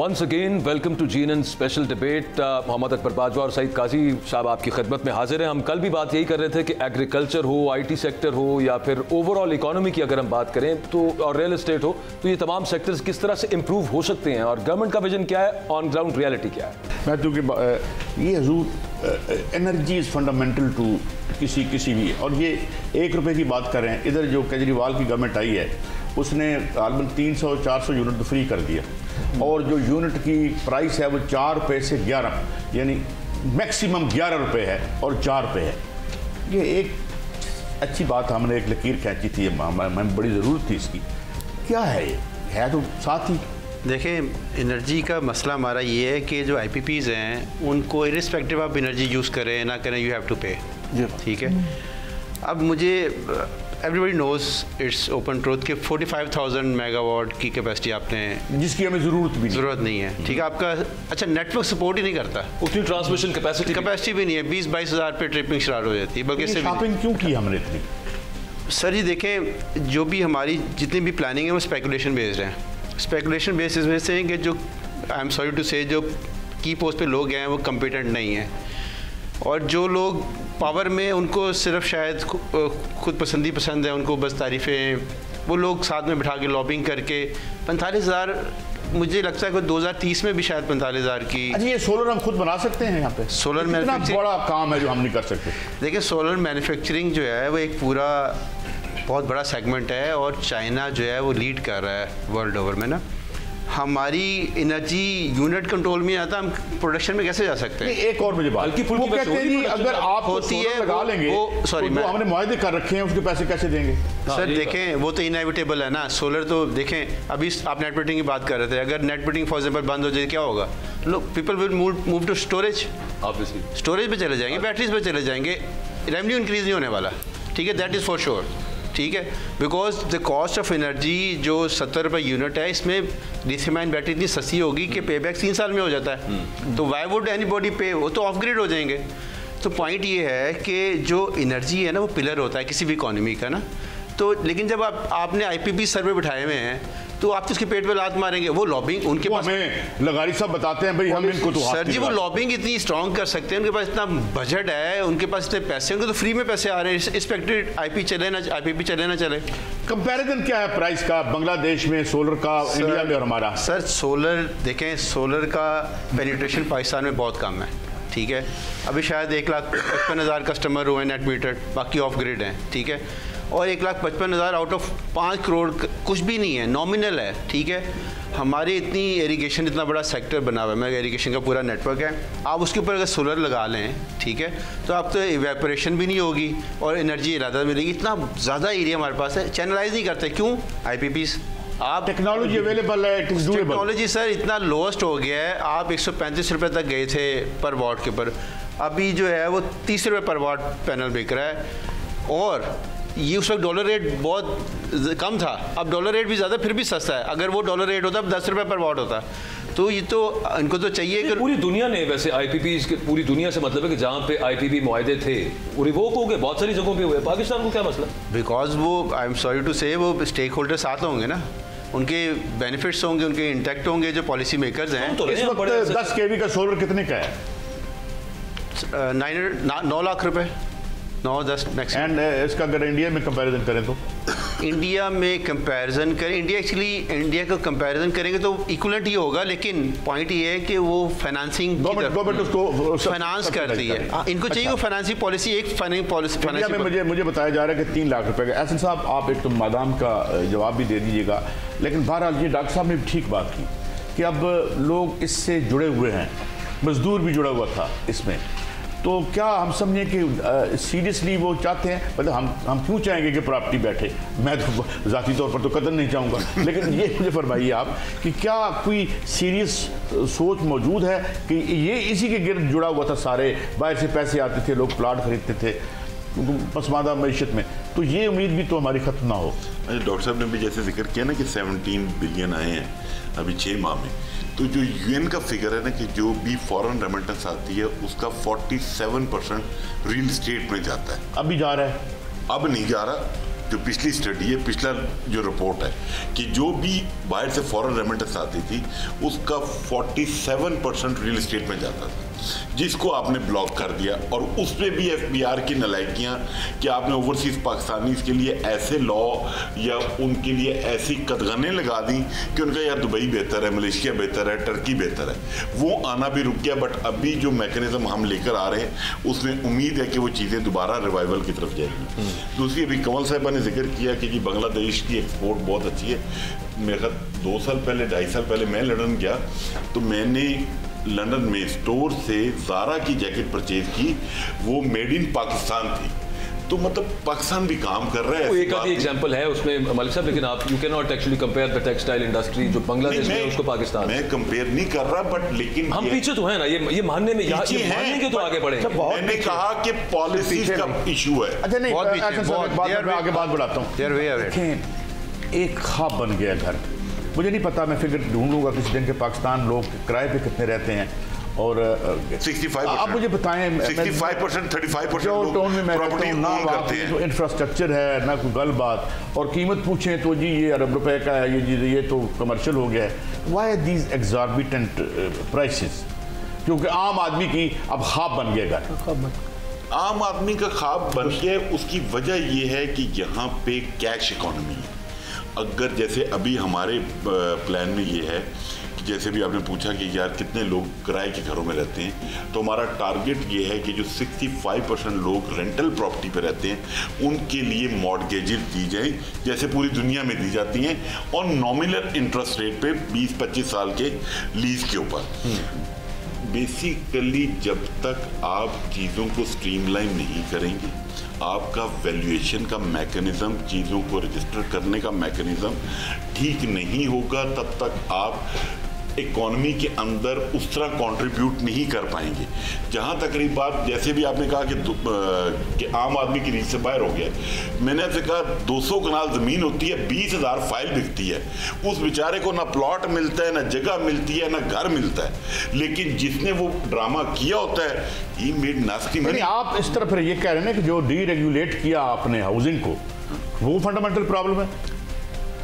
Once again, welcome to GNN Special Debate. Mohammad Akbar Bajwa और सईद काजी साहब आपकी खिदमत में हाजिर हैं। हम कल भी बात यही कर रहे थे कि एग्रीकल्चर हो, IT सेक्टर हो या फिर ओवरऑल इकोनॉमी की अगर हम बात करें तो और रियल एस्टेट हो तो ये तमाम सेक्टर्स किस तरह से इम्प्रूव हो सकते हैं और गवर्नमेंट का विजन क्या है, ऑन ग्राउंड रियलिटी क्या है। मैं चूँकि ये हजूर एनर्जी इज़ फंडामेंटल टू किसी भी, और ये 1 रुपये की बात कर रहे हैं। इधर जो केजरीवाल की गवर्नमेंट आई है उसने तकरीबन 300-400 यूनिट तो फ्री कर दिया, और जो यूनिट की प्राइस है वो 4 रुपये से 11, यानी मैक्सिमम 11 रुपये है और 4 रुपये है। ये एक अच्छी बात, हमने एक लकीर खींची थी, हमें बड़ी ज़रूरत थी इसकी। क्या है ये है तो साथ ही देखें, एनर्जी का मसला हमारा ये है कि जो IPPs हैं उनको इरिस्पेक्टिव आप एनर्जी यूज़ करें ना करें, यू हैव टू पे। ठीक है, अब मुझे everybody knows it's open truth कि 45,000 मेगावाट की कैपेसिटी आपने, जिसकी हमें ज़रूरत नहीं है। ठीक है, आपका अच्छा नेटवर्क सपोर्ट ही नहीं करता, उतनी ट्रांसमिशन कैपेसिटी भी नहीं है। 20-22 हज़ार पे ट्रिपिंग स्टार्ट हो जाती है। बल्कि शॉपिंग क्यों की हमने इतनी? सर जी देखें, जो भी हमारी जितनी भी प्लानिंग है वो स्पेकुलेशन बेस्ड है। स्पेकुलेशन बेस्ड इस वजह से है कि जो आई एम सॉरी टू से जो की पोस्ट पे लोग हैं वो कम्पिटेंट नहीं हैं, और जो लोग पावर में उनको सिर्फ शायद खुद पसंद है, उनको बस तारीफ़ें, वो लोग साथ में बिठा के लॉबिंग करके 45,000, मुझे लगता है कि 2030 में भी शायद 45,000 की। अच्छा, ये सोलर हम खुद बना सकते हैं यहाँ पे? सोलर मैन्युफैक्चरिंग बड़ा काम है जो हम नहीं कर सकते। देखिए, सोलर मैन्युफैक्चरिंग जो है वो एक पूरा बहुत बड़ा सेगमेंट है, और चाइना जो है वो लीड कर रहा है वर्ल्ड ओवर में ना। हमारी एनर्जी यूनिट कंट्रोल में आता, हम प्रोडक्शन में कैसे जा सकते हैं? एक और मुझे बात, वो कहते हैं अगर आप होती है लगा लेंगे तो हमने मुआहदे कर रखे हैं, उसके पैसे कैसे देंगे? सर देखें, वो तो इनएविटेबल है ना। सोलर तो देखें, अभी आप नेट मीटरिंग की बात कर रहे थे, अगर नेट मीटरिंग फॉर एग्जाम्पल बंद हो जाए क्या होगा? लोग people will move to storage, obviously storage पे चले जाएंगे, बैटरीज पे चले जाएंगे, रेवेन्यू इंक्रीज नहीं होने वाला। ठीक है, दैट इज़ फॉर श्योर। ठीक है, because the cost of energy जो 70 रुपये यूनिट है, इसमें लिथियम बैटरी इतनी सस्ती होगी कि पे बैक 3 साल में हो जाता है। तो वाई वुड एनी बॉडी पे? वो तो ऑफ ग्रिड हो जाएंगे। तो पॉइंट ये है कि जो एनर्जी है ना वो पिलर होता है किसी भी इकोनॉमी का ना। तो लेकिन जब आपने IPP सर्वे बिठाए हुए हैं तो आप तो उसके पेट पे लात मारेंगे। वो लॉबिंग उनके पास, हमें लगारी साहब बताते हैं भाई हम इनको तो सर जी वो लॉबिंग इतनी स्ट्रॉन्ग कर सकते हैं, उनके पास इतना बजट है, उनके पास इतने पैसे, उनको तो फ्री में पैसे आ रहे हैं, एक्सपेक्टेड IPP चले ना चले। कंपैरिजन क्या है प्राइस का बांग्लादेश में सोलर का, इंडिया में और हमारा? सर सोलर देखें, सोलर का पेनिट्रेशन पाकिस्तान में बहुत कम है। ठीक है, अभी शायद 1,55,000 कस्टमर हुए नेट मीटर, बाकी ऑफ ग्रिड हैं। ठीक है, और 1,55,000 आउट ऑफ 5 करोड़ कुछ भी नहीं है, नॉमिनल है। ठीक है, हमारी इतनी इरिगेशन, इतना बड़ा सेक्टर बना हुआ है, इरिगेशन का पूरा नेटवर्क है। आप उसके ऊपर अगर सोलर लगा लें, ठीक है, तो आप तो इवेपोरेशन भी नहीं होगी और एनर्जी ज़्यादा मिलेगी। इतना ज़्यादा एरिया हमारे पास है, चैनलाइज नहीं करते। क्यों? IPPs आप टेक्नोलॉजी अवेलेबल है, टेक्नोलॉजी सर इतना लोएस्ट हो गया है। आप 135 रुपये तक गए थे पर वाट के ऊपर, अभी जो है वो 30 रुपये पर वाट पैनल बिक रहा है, और ये उस वक्त डॉलर रेट बहुत कम था। अब डॉलर रेट भी ज़्यादा, फिर भी सस्ता है। अगर वो डॉलर रेट होता अब 10 रुपये पर वाट होता। तो ये तो इनको तो चाहिए कि पूरी दुनिया ने वैसे IPPs के, पूरी दुनिया से मतलब है कि जहाँ पे IPP मुआहदे थे वो रिवोक हो गए, बहुत सारी जगहों पे हुए। पाकिस्तान को क्या मसला? बिकॉज वो आई एम सॉरी टू से वो स्टेक होल्डर साथ होंगे ना, उनके बेनिफिट्स होंगे, उनके इंटैक्ट होंगे जो पॉलिसी मेकर्स हैं। तो इस वक्त 10 kV का सोलर कितने का है? 9 लाख रुपए, 9-10 मैक्सिमम। एंड इसका अगर इंडिया में कंपैरिजन करें तो? इंडिया में कंपैरिजन करें, इंडिया का कंपैरिजन करेंगे तो इक्वलेंट ही होगा, लेकिन पॉइंट ये है कि वो फाइनेंसिंग गवर्नमेंट उसको फाइनेंस करती है। इनको चाहिए वो फाइनेंसिंग पॉलिसी, एक फाइनेंस में मुझे बताया जा रहा है कि 3 लाख रुपए का। एहसन साहब आप एक तो मादाम का जवाब भी दे दीजिएगा, लेकिन बहरहाल ये डॉक्टर साहब ने भी ठीक बात की कि अब लोग इससे जुड़े हुए हैं, मजदूर भी जुड़ा हुआ था इसमें। तो क्या हम समझें कि सीरियसली वो चाहते हैं? मतलब हम क्यों चाहेंगे कि प्रॉपर्टी बैठे? मैं तो ज़ाती तौर पर तो कदर नहीं चाहूँगा, लेकिन ये मुझे फरमाइए आप कि क्या कोई सीरियस सोच मौजूद है कि ये इसी के गिर्द जुड़ा हुआ था? सारे बाहर से पैसे आते थे, लोग प्लाट खरीदते थे पसमानदा मैशत में, तो ये उम्मीद भी तो हमारी ख़त्म ना हो। डॉक्टर साहब ने भी जैसे जिक्र किया ना कि 17 बिलियन आए हैं अभी 6 माह में, तो जो UN का फिगर है ना कि जो भी फॉरेन रेमिटेंस आती है उसका 47% रियल स्टेट में जाता है। अभी जा रहा है? अब नहीं जा रहा, जो पिछली स्टडी है, पिछला जो रिपोर्ट है कि जो भी बाहर से फॉरेन रेमिटेंस आती थी उसका 47% रियल एस्टेट में जाता था, जिसको आपने ब्लॉक कर दिया। और उसमें भी FBR की नलायकियाँ कि आपने ओवरसीज पाकिस्तानीज़ के लिए ऐसे लॉ या उनके लिए ऐसी कदगनें लगा दी कि उनका यार दुबई बेहतर है, मलेशिया बेहतर है, टर्की बेहतर है, वो आना भी रुक गया। बट अभी जो मैकेनिज्म हम लेकर आ रहे हैं उसमें उम्मीद है कि वो चीज़ें दोबारा रिवाइवल की तरफ जाएगी। दूसरी, अभी कंवल साहिबा ने जिक्र किया कि जी बांग्लादेश की एक्सपोर्ट बहुत अच्छी है। मेरे ख्याल 2 साल पहले 2.5 साल पहले मैं लंदन गया तो मैंने लंदन में स्टोर से ज़ारा की जैकेट परचेज की, वो मेड इन पाकिस्तान थी। तो मतलब पाकिस्तान भी काम कर रहा है। एक आधी एग्जांपल है उसमें मलिक साहब, लेकिन आप you can not actually compare the textile industry जो बांग्लादेश में उसको पाकिस्तान। मैं कंपेयर नहीं कर रहा, बट लेकिन हम पीछे तो है ना, ये मानने में मानने के तो आगे बढ़े। मैंने कहा कि पॉलिसी का इशू है। अच्छा नहीं, आगे बात बढ़ाता हूँ। एक ख्वाब बन गया घर, मुझे नहीं पता, मैं फिगर ढूंढूंगा किसी दिन के पाकिस्तान लोग किराए पे कितने रहते हैं। और 65%, आप मुझे बताएं 65%, 35% जो टाउन में मैं रहता हूं, ना वहाँ पे जो इंफ्रास्ट्रक्चर है ना कोई गल बात, और कीमत पूछें तो जी ये अरब रुपए का है, ये जी ये तो कमर्शियल हो गया है। Why these exorbitant prices? क्योंकि आम आदमी की अब ख्वाब बन गया घर, आम आदमी का ख्वाब बन गया। उसकी वजह यह है कि यहाँ पे कैश इकोनॉमी है। अगर जैसे अभी हमारे प्लान में ये है कि जैसे भी आपने पूछा कि यार कितने लोग किराए के घरों में रहते हैं, तो हमारा टारगेट ये है कि जो 65% लोग रेंटल प्रॉपर्टी पे रहते हैं उनके लिए मॉर्गेजेस दी जाए जैसे पूरी दुनिया में दी जाती हैं, और नॉमिनल इंटरेस्ट रेट पे 20-25 साल के लीज के ऊपर। बेसिकली जब तक आप चीज़ों को स्ट्रीमलाइन नहीं करेंगे, आपका वैल्यूएशन का मैकेनिज्म, चीज़ों को रजिस्टर करने का मैकेनिज्म ठीक नहीं होगा, तब तक आप इकॉनमी के अंदर उस तरह कंट्रीब्यूट नहीं कर पाएंगे। जहाँ तक रही बात, जैसे भी आपने कहा कि आम आदमी की रीच से बाहर हो गया, मैंने आपसे कहा 200 कनाल ज़मीन होती है, 20,000 फाइल बिकती है, उस बेचारे को ना प्लॉट मिलता है, ना जगह मिलती है, ना घर मिलता है, लेकिन जिसने वो ड्रामा किया होता है ही मेड नास्टी मनी। आप इस तरह फिर ये कह रहे हैं कि जो डीरेगुलेट किया आपने हाउसिंग को, वो फंडामेंटल प्रॉब्लम है।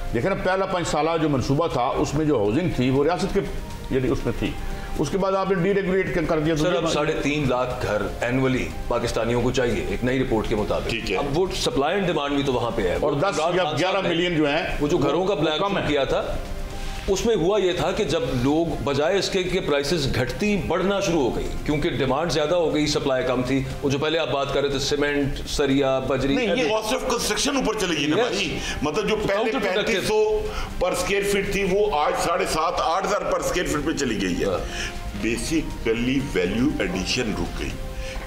देखिए ना, पहला 5 साल जो मनसूबा था उसमें जो हाउसिंग थी वो रियासत के यानी उसमें थी, उसके बाद आपने डीरेगुलेट कर दिया। सर अब 3.5 लाख घर एनुअली पाकिस्तानियों को चाहिए एक नई रिपोर्ट के मुताबिक। अब वो सप्लाई एंड डिमांड भी तो वहां पे है, और 10 या 11 मिलियन जो है वो जो घरों का प्लान किया था उसमें हुआ ये था कि जब लोग बजाय इसके कि प्राइसेस घटती बढ़ना शुरू हो गई, क्योंकि डिमांड ज्यादा हो गई, सप्लाई कम थी। वो जो पहले आप बात कर रहे थे सीमेंट, सरिया, बजरी, नहीं, ये कॉस्ट ऑफ कंस्ट्रक्शन ऊपर चलेगी ना भाई। मतलब जो पहले 3500 पर स्क्वायर फीट थी वो आज 7,500-8,000 पर स्क्वायर फीट पे चली गई है। बेसिकली वैल्यू एडिशन रुक गई,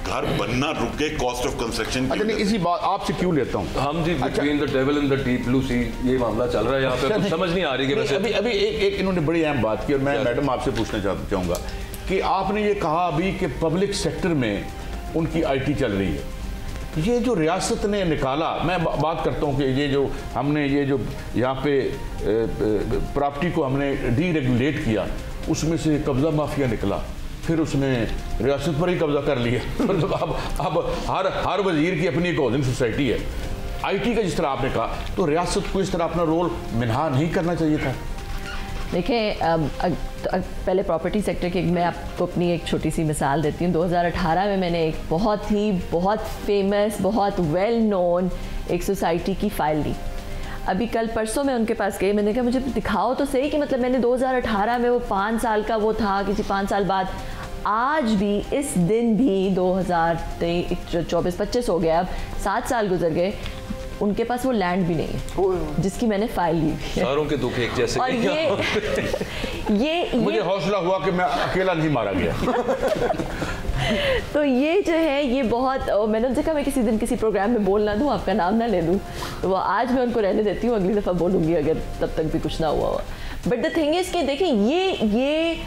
घर बनना रुक गए, कॉस्ट ऑफ कंस्ट्रक्शन। अच्छा नहीं, इसी बात आपसे क्यों लेता हूँ हम ji, between the devil in the deep blue sea ये मामला चल रहा है यहाँ पे, कुछ समझ नहीं आ रही कि वैसे अभी एक इन्होंने बड़ी अहम बात की, और मैं मैडम आपसे पूछना चाहूँगा कि आपने ये कहा अभी कि पब्लिक सेक्टर में उनकी IT चल रही है। ये जो रियासत ने निकाला, मैं बात करता हूँ कि ये जो हमने ये जो यहाँ पे प्रॉपर्टी को हमने डीरेगुलेट किया, उसमें से कब्जा माफिया निकला, फिर उसने रियासत पर ही कब्जा कर लिया। मतलब अब हर वजीर की अपनी एक हाउसिंग सोसाइटी है। IT का जिस तरह आपने कहा, तो रियासत को इस तरह अपना रोल मिनहा नहीं करना चाहिए था। देखिए पहले प्रॉपर्टी सेक्टर की मैं आपको अपनी एक छोटी सी मिसाल देती हूँ। 2018 में मैंने एक बहुत फेमस, बहुत वेल नोन एक सोसाइटी की फ़ाइल ली। अभी कल परसों मैं उनके पास गई, मैंने कहा मुझे दिखाओ तो सही कि मतलब मैंने 2018 में वो 5 साल का वो था, किसी 5 साल बाद आज भी इस दिन भी 2024-25 हो गया, अब 7 साल गुजर गए, उनके पास वो लैंड भी नहीं है जिसकी मैंने फाइल ली हुई है। सारों के दुख एक जैसे। और ये मुझे हौसला हुआ कि मैं अकेला नहीं मारा गया। तो ये जो है ये बहुत, मैंने उनसे कहा मैं किसी दिन किसी प्रोग्राम में बोल ना दूँ, आपका नाम ना ले दूँ, तो वो आज मैं उनको रहने देती हूँ, अगली दफ़ा बोलूँगी अगर तब तक भी कुछ ना हुआ हुआ। बट द थिंग इज़ कि देखें ये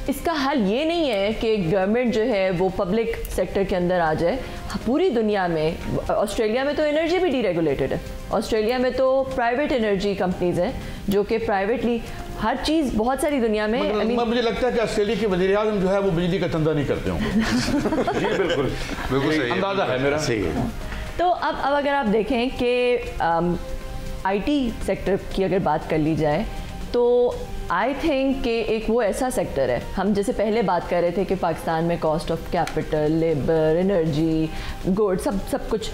इसका हल ये नहीं है कि गवर्नमेंट जो है वो पब्लिक सेक्टर के अंदर आ जाए। पूरी दुनिया में, ऑस्ट्रेलिया में तो एनर्जी भी डीरेगुलेटेड है, ऑस्ट्रेलिया में तो प्राइवेट एनर्जी कंपनीज हैं जो कि प्राइवेटली हर चीज़, बहुत सारी दुनिया में मुझे लगता है कि ऑस्ट्रेलिया के वज़ीर आज़म जो है वो बिजली का धंधा नहीं करते होंगे। बिल्कुल सही, अंदाज़ा है मेरा। सही है। तो अब अगर आप देखें कि आईटी सेक्टर की अगर बात कर ली जाए तो आई थिंक कि एक वो ऐसा सेक्टर है, हम जैसे पहले बात कर रहे थे कि पाकिस्तान में cost of capital, labour, energy, good, सब कुछ,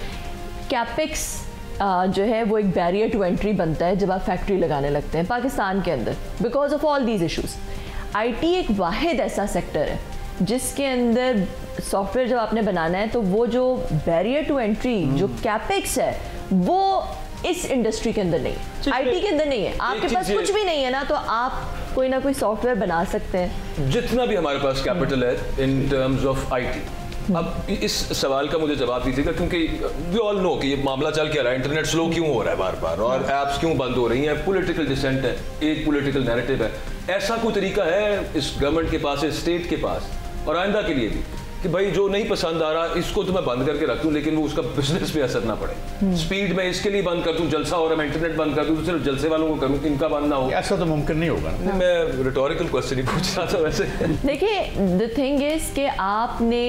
कैपेक्स जो है वो एक बैरियर टू एंट्री बनता है जब आप फैक्ट्री लगाने लगते हैं पाकिस्तान के अंदर, because of all these issues. IT एक वाहिद ऐसा सेक्टर है जिसके अंदर सॉफ्टवेयर जब आपने बनाना है तो वो जो बैरियर टू एंट्री जो कैपेक्स है वो इस इंडस्ट्री के अंदर नहीं है, आईटी के अंदर नहीं है। आपके पास कुछ भी नहीं है ना तो आप कोई ना कोई सॉफ्टवेयर बना सकते हैं। जितना भी हमारे पास कैपिटल है इन टर्म्स ऑफ आईटी, अब इस सवाल का मुझे जवाब दीजिएगा, क्योंकि वी ऑल नो कि ये मामला चल क्या रहा है, इंटरनेट स्लो क्यों हो रहा है बार बार, और ऐप्स क्यों बंद हो रही हैं, पॉलिटिकल डिसेंट है, एक पॉलिटिकल नैरेटिव है। ऐसा कोई तरीका है इस गवर्नमेंट के पास, इस स्टेट के पास और आइंदा के लिए भी कि भाई जो नहीं पसंद आ रहा इसको तो मैं बंद करके रख दूं लेकिन वो उसका बिजनेस पे असर ना पड़े, स्पीड में इसके लिए बंद कर दूं, जलसा हो रहा है मैं इंटरनेट बंद कर दूं तो सिर्फ जलसे वालों को करूं, इनका बंद ना हो? ऐसा तो मुमकिन नहीं होगा ना। मैं रिटोरिकल क्वेश्चन ही पूछ रहा था वैसे। देखिए, द थिंग इज कि आपने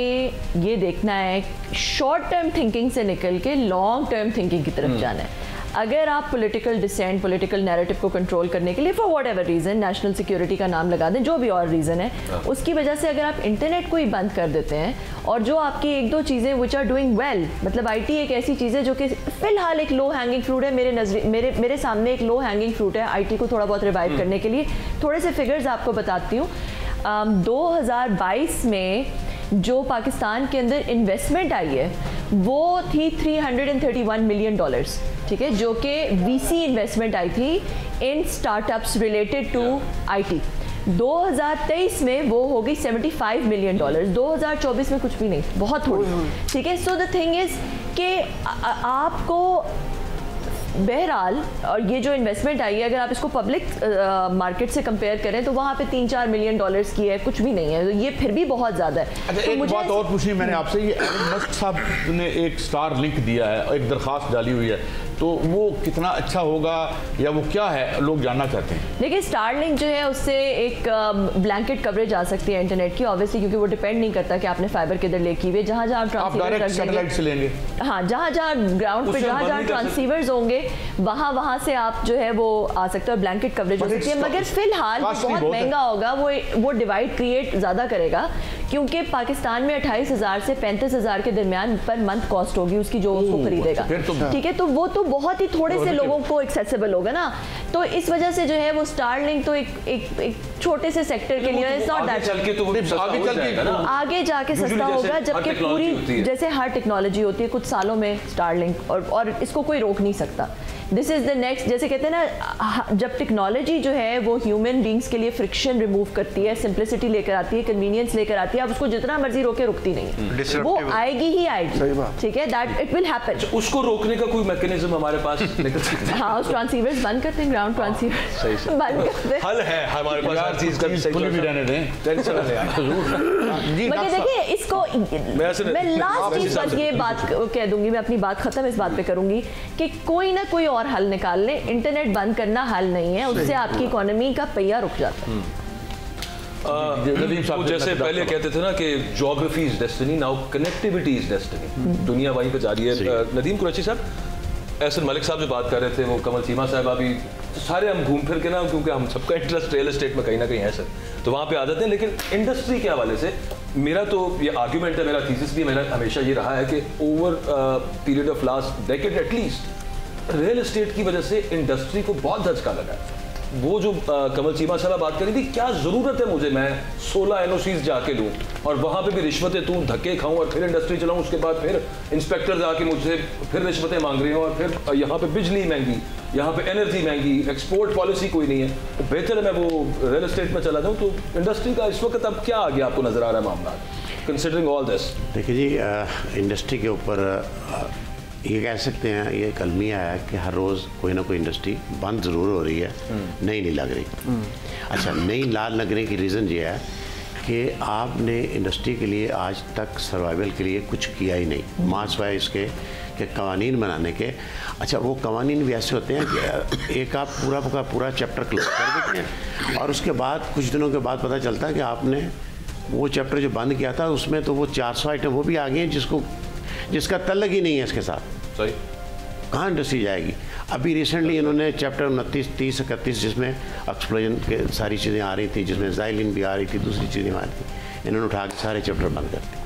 ये देखना है शॉर्ट टर्म थिंकिंग से निकल के लॉन्ग टर्म थिंकिंग की तरफ जाना है। अगर आप पॉलिटिकल डिसेंट, पॉलिटिकल नैरेटिव को कंट्रोल करने के लिए for what ever reason, national security का नाम लगा दें, जो भी और रीज़न है, उसकी वजह से अगर आप इंटरनेट को ही बंद कर देते हैं और जो आपकी एक दो चीज़ें विच आर डूइंग वेल, मतलब आईटी एक ऐसी चीज़ है जो कि फ़िलहाल एक लो हैंगिंग फ्रूट है, मेरे सामने एक लो हैंगिंग फ्रूट है आईटी को थोड़ा बहुत रिवाइव करने के लिए। थोड़े से फिगर्स आपको बताती हूँ। 2022 में जो पाकिस्तान के अंदर इन्वेस्टमेंट आई है वो थी $331 मिलियन, ठीक है, जो कि वीसी इन्वेस्टमेंट आई थी in startups related to IT. 2023 में वो हो गई $75 मिलियन, 2024 में कुछ भी नहीं, बहुत थोड़ी, ठीक है। सो द थिंग इज कि आपको बहरहाल, और ये जो इन्वेस्टमेंट आई है अगर आप इसको पब्लिक मार्केट से कंपेयर करें तो वहाँ पे $3-4 मिलियन की है, कुछ भी नहीं है, तो ये फिर भी बहुत ज़्यादा है। अच्छा, तो एक बात और पूछनी मैंने आपसे, ये एलन मस्क साहब ने एक स्टार लिंक दिया है, एक दरख्वास्त डाली हुई है, तो वो कितना अच्छा होगा या वो क्या है, लोग जानना चाहते हैं। देखिए, स्टारलिंक जो है उससे एक ब्लैंकेट कवरेज आ सकती है इंटरनेट की, ऑब्वियसली, क्योंकि वो डिपेंड नहीं करता कि आपने फाइबर किधर लेकी हुई है, जहाँ जहाँ सैटेलाइट से लेंगे, हाँ, जहाँ जहाँ ग्राउंड पे जहाँ ट्रांसीवर्स होंगे वहाँ से आप जो है वो आ सकते हैं और ब्लैंकेट कवरेज हो सकती है। मगर फिलहाल बहुत महंगा होगा, वो डिवाइड क्रिएट ज़्यादा करेगा, क्योंकि पाकिस्तान में 28,000 से 35,000 के दरमियान पर मंथ कॉस्ट होगी उसकी जो उसको खरीदेगा, ठीक है। तो वो तो बहुत ही थोड़े से लोगों को एक्सेसिबल होगा ना, तो इस वजह से जो है वो स्टारलिंक तो एक छोटे से सेक्टर के लिए इट्स नॉट दैट, आगे जाके सस्ता होगा, जबकि पूरी जैसे हर टेक्नोलॉजी होती है कुछ सालों में स्टारलिंक, और इसको कोई रोक नहीं सकता। दिस इज़ द नेक्स्ट, जैसे कहते हैं ना, जब टेक्नोलॉजी जो है वो ह्यूमन बींग्स के लिए फ्रिक्शन रिमूव करती है, सिंप्लिसिटी लेकर आती है, कन्वीनियंस लेकर आती है, आप उसको जितना मर्जी रोके रुकती नहीं, वो आएगी ही आएगी, ठीक है, दैट इट विल हैपन। उसको रोकने का कोई मैकेनिज्म हमारे पास निकल सकता है? हाँ, उस ट्रांसीवर्स बंद करते हैं, ग्राउंड ट्रांसीवर्स बंद करते हैं, हल है हमारे पास हर चीज का, खुली भी रहने दें, टेंशन ना लें। मगर देखिए, इसको मैं लास्ट चीज बस ये बात कह दूंगी, मैं अपनी बात खत्म इस बात पे करूंगी कि कोई ना कोई और हल निकाल ले, इंटरनेट बंद करना हल नहीं है, उससे आपकी इकोनॉमी का पहिया रुक जाता है। तो जैसे पहले कहते थे ना कि geography is destiny, now connectivity is destiny, दुनिया वहीं पे जा रही है। नदीम कुरैशी साहब, एहसन मलिक साहब जो बात कर रहे थे, वो कमल चीमा साहब, अभी सारे हम घूम फिर के ना, क्योंकि हम सबका इंटरेस्ट रियल एस्टेट में कहीं ना कहीं है सर, तो वहाँ पे आ जाते हैं। लेकिन इंडस्ट्री के हवाले से मेरा तो ये आर्ग्यूमेंट है, मेरा थीसिस भी मेरा हमेशा ये रहा है कि over period of last decade at least real estate की वजह से इंडस्ट्री को बहुत धचका लगा है। वो जो कमल चीमा साहब बात करी थी, क्या ज़रूरत है मुझे मैं 16 NOCs जाके लूँ और वहाँ पे भी रिश्वतें दूँ, धक्के खाऊँ और फिर इंडस्ट्री चलाऊँ, उसके बाद फिर इंस्पेक्टर आके मुझसे फिर रिश्वतें मांग रहे हैं, और फिर यहाँ पे बिजली महंगी, यहाँ पे एनर्जी महंगी, एक्सपोर्ट पॉलिसी कोई नहीं है, तो बेहतर है मैं वो रियल एस्टेट में चला जाऊँ। तो इंडस्ट्री का इस वक्त अब क्या आगे आपको नज़र आ रहा है मामला, कंसिडरिंग ऑल दिस? देखिए जी, इंडस्ट्री के ऊपर ये कह सकते हैं, ये कलमिया है कि हर रोज़ कोई ना कोई इंडस्ट्री बंद ज़रूर हो रही है, नई नहीं लग रही। अच्छा, नई ना लगने की रीज़न ये है कि आपने इंडस्ट्री के लिए आज तक सर्वाइवल के लिए कुछ किया ही नहीं, मासवाए इसके कि कवानीन बनाने के। अच्छा, वो कवानीन भी ऐसे होते हैं कि एक आप पूरा का पूरा चैप्टर क्लोज कर देते हैं और उसके बाद कुछ दिनों के बाद पता चलता है कि आपने वो चैप्टर जो बंद किया था उसमें तो वो 400 आइटम वो भी आ गए हैं जिसको जिसका तल्लक ही नहीं है इसके साथ। सही, कहाँ इंडस्ट्री जाएगी? अभी रिसेंटली इन्होंने चैप्टर 29, 30, 31 जिसमें एक्सप्लोजन के सारी चीज़ें आ रही थी, जिसमें ज़ाइलिन भी आ रही थी, दूसरी चीज़ें आ रही थी, इन्होंने उठा के सारे चैप्टर बंद कर दिए।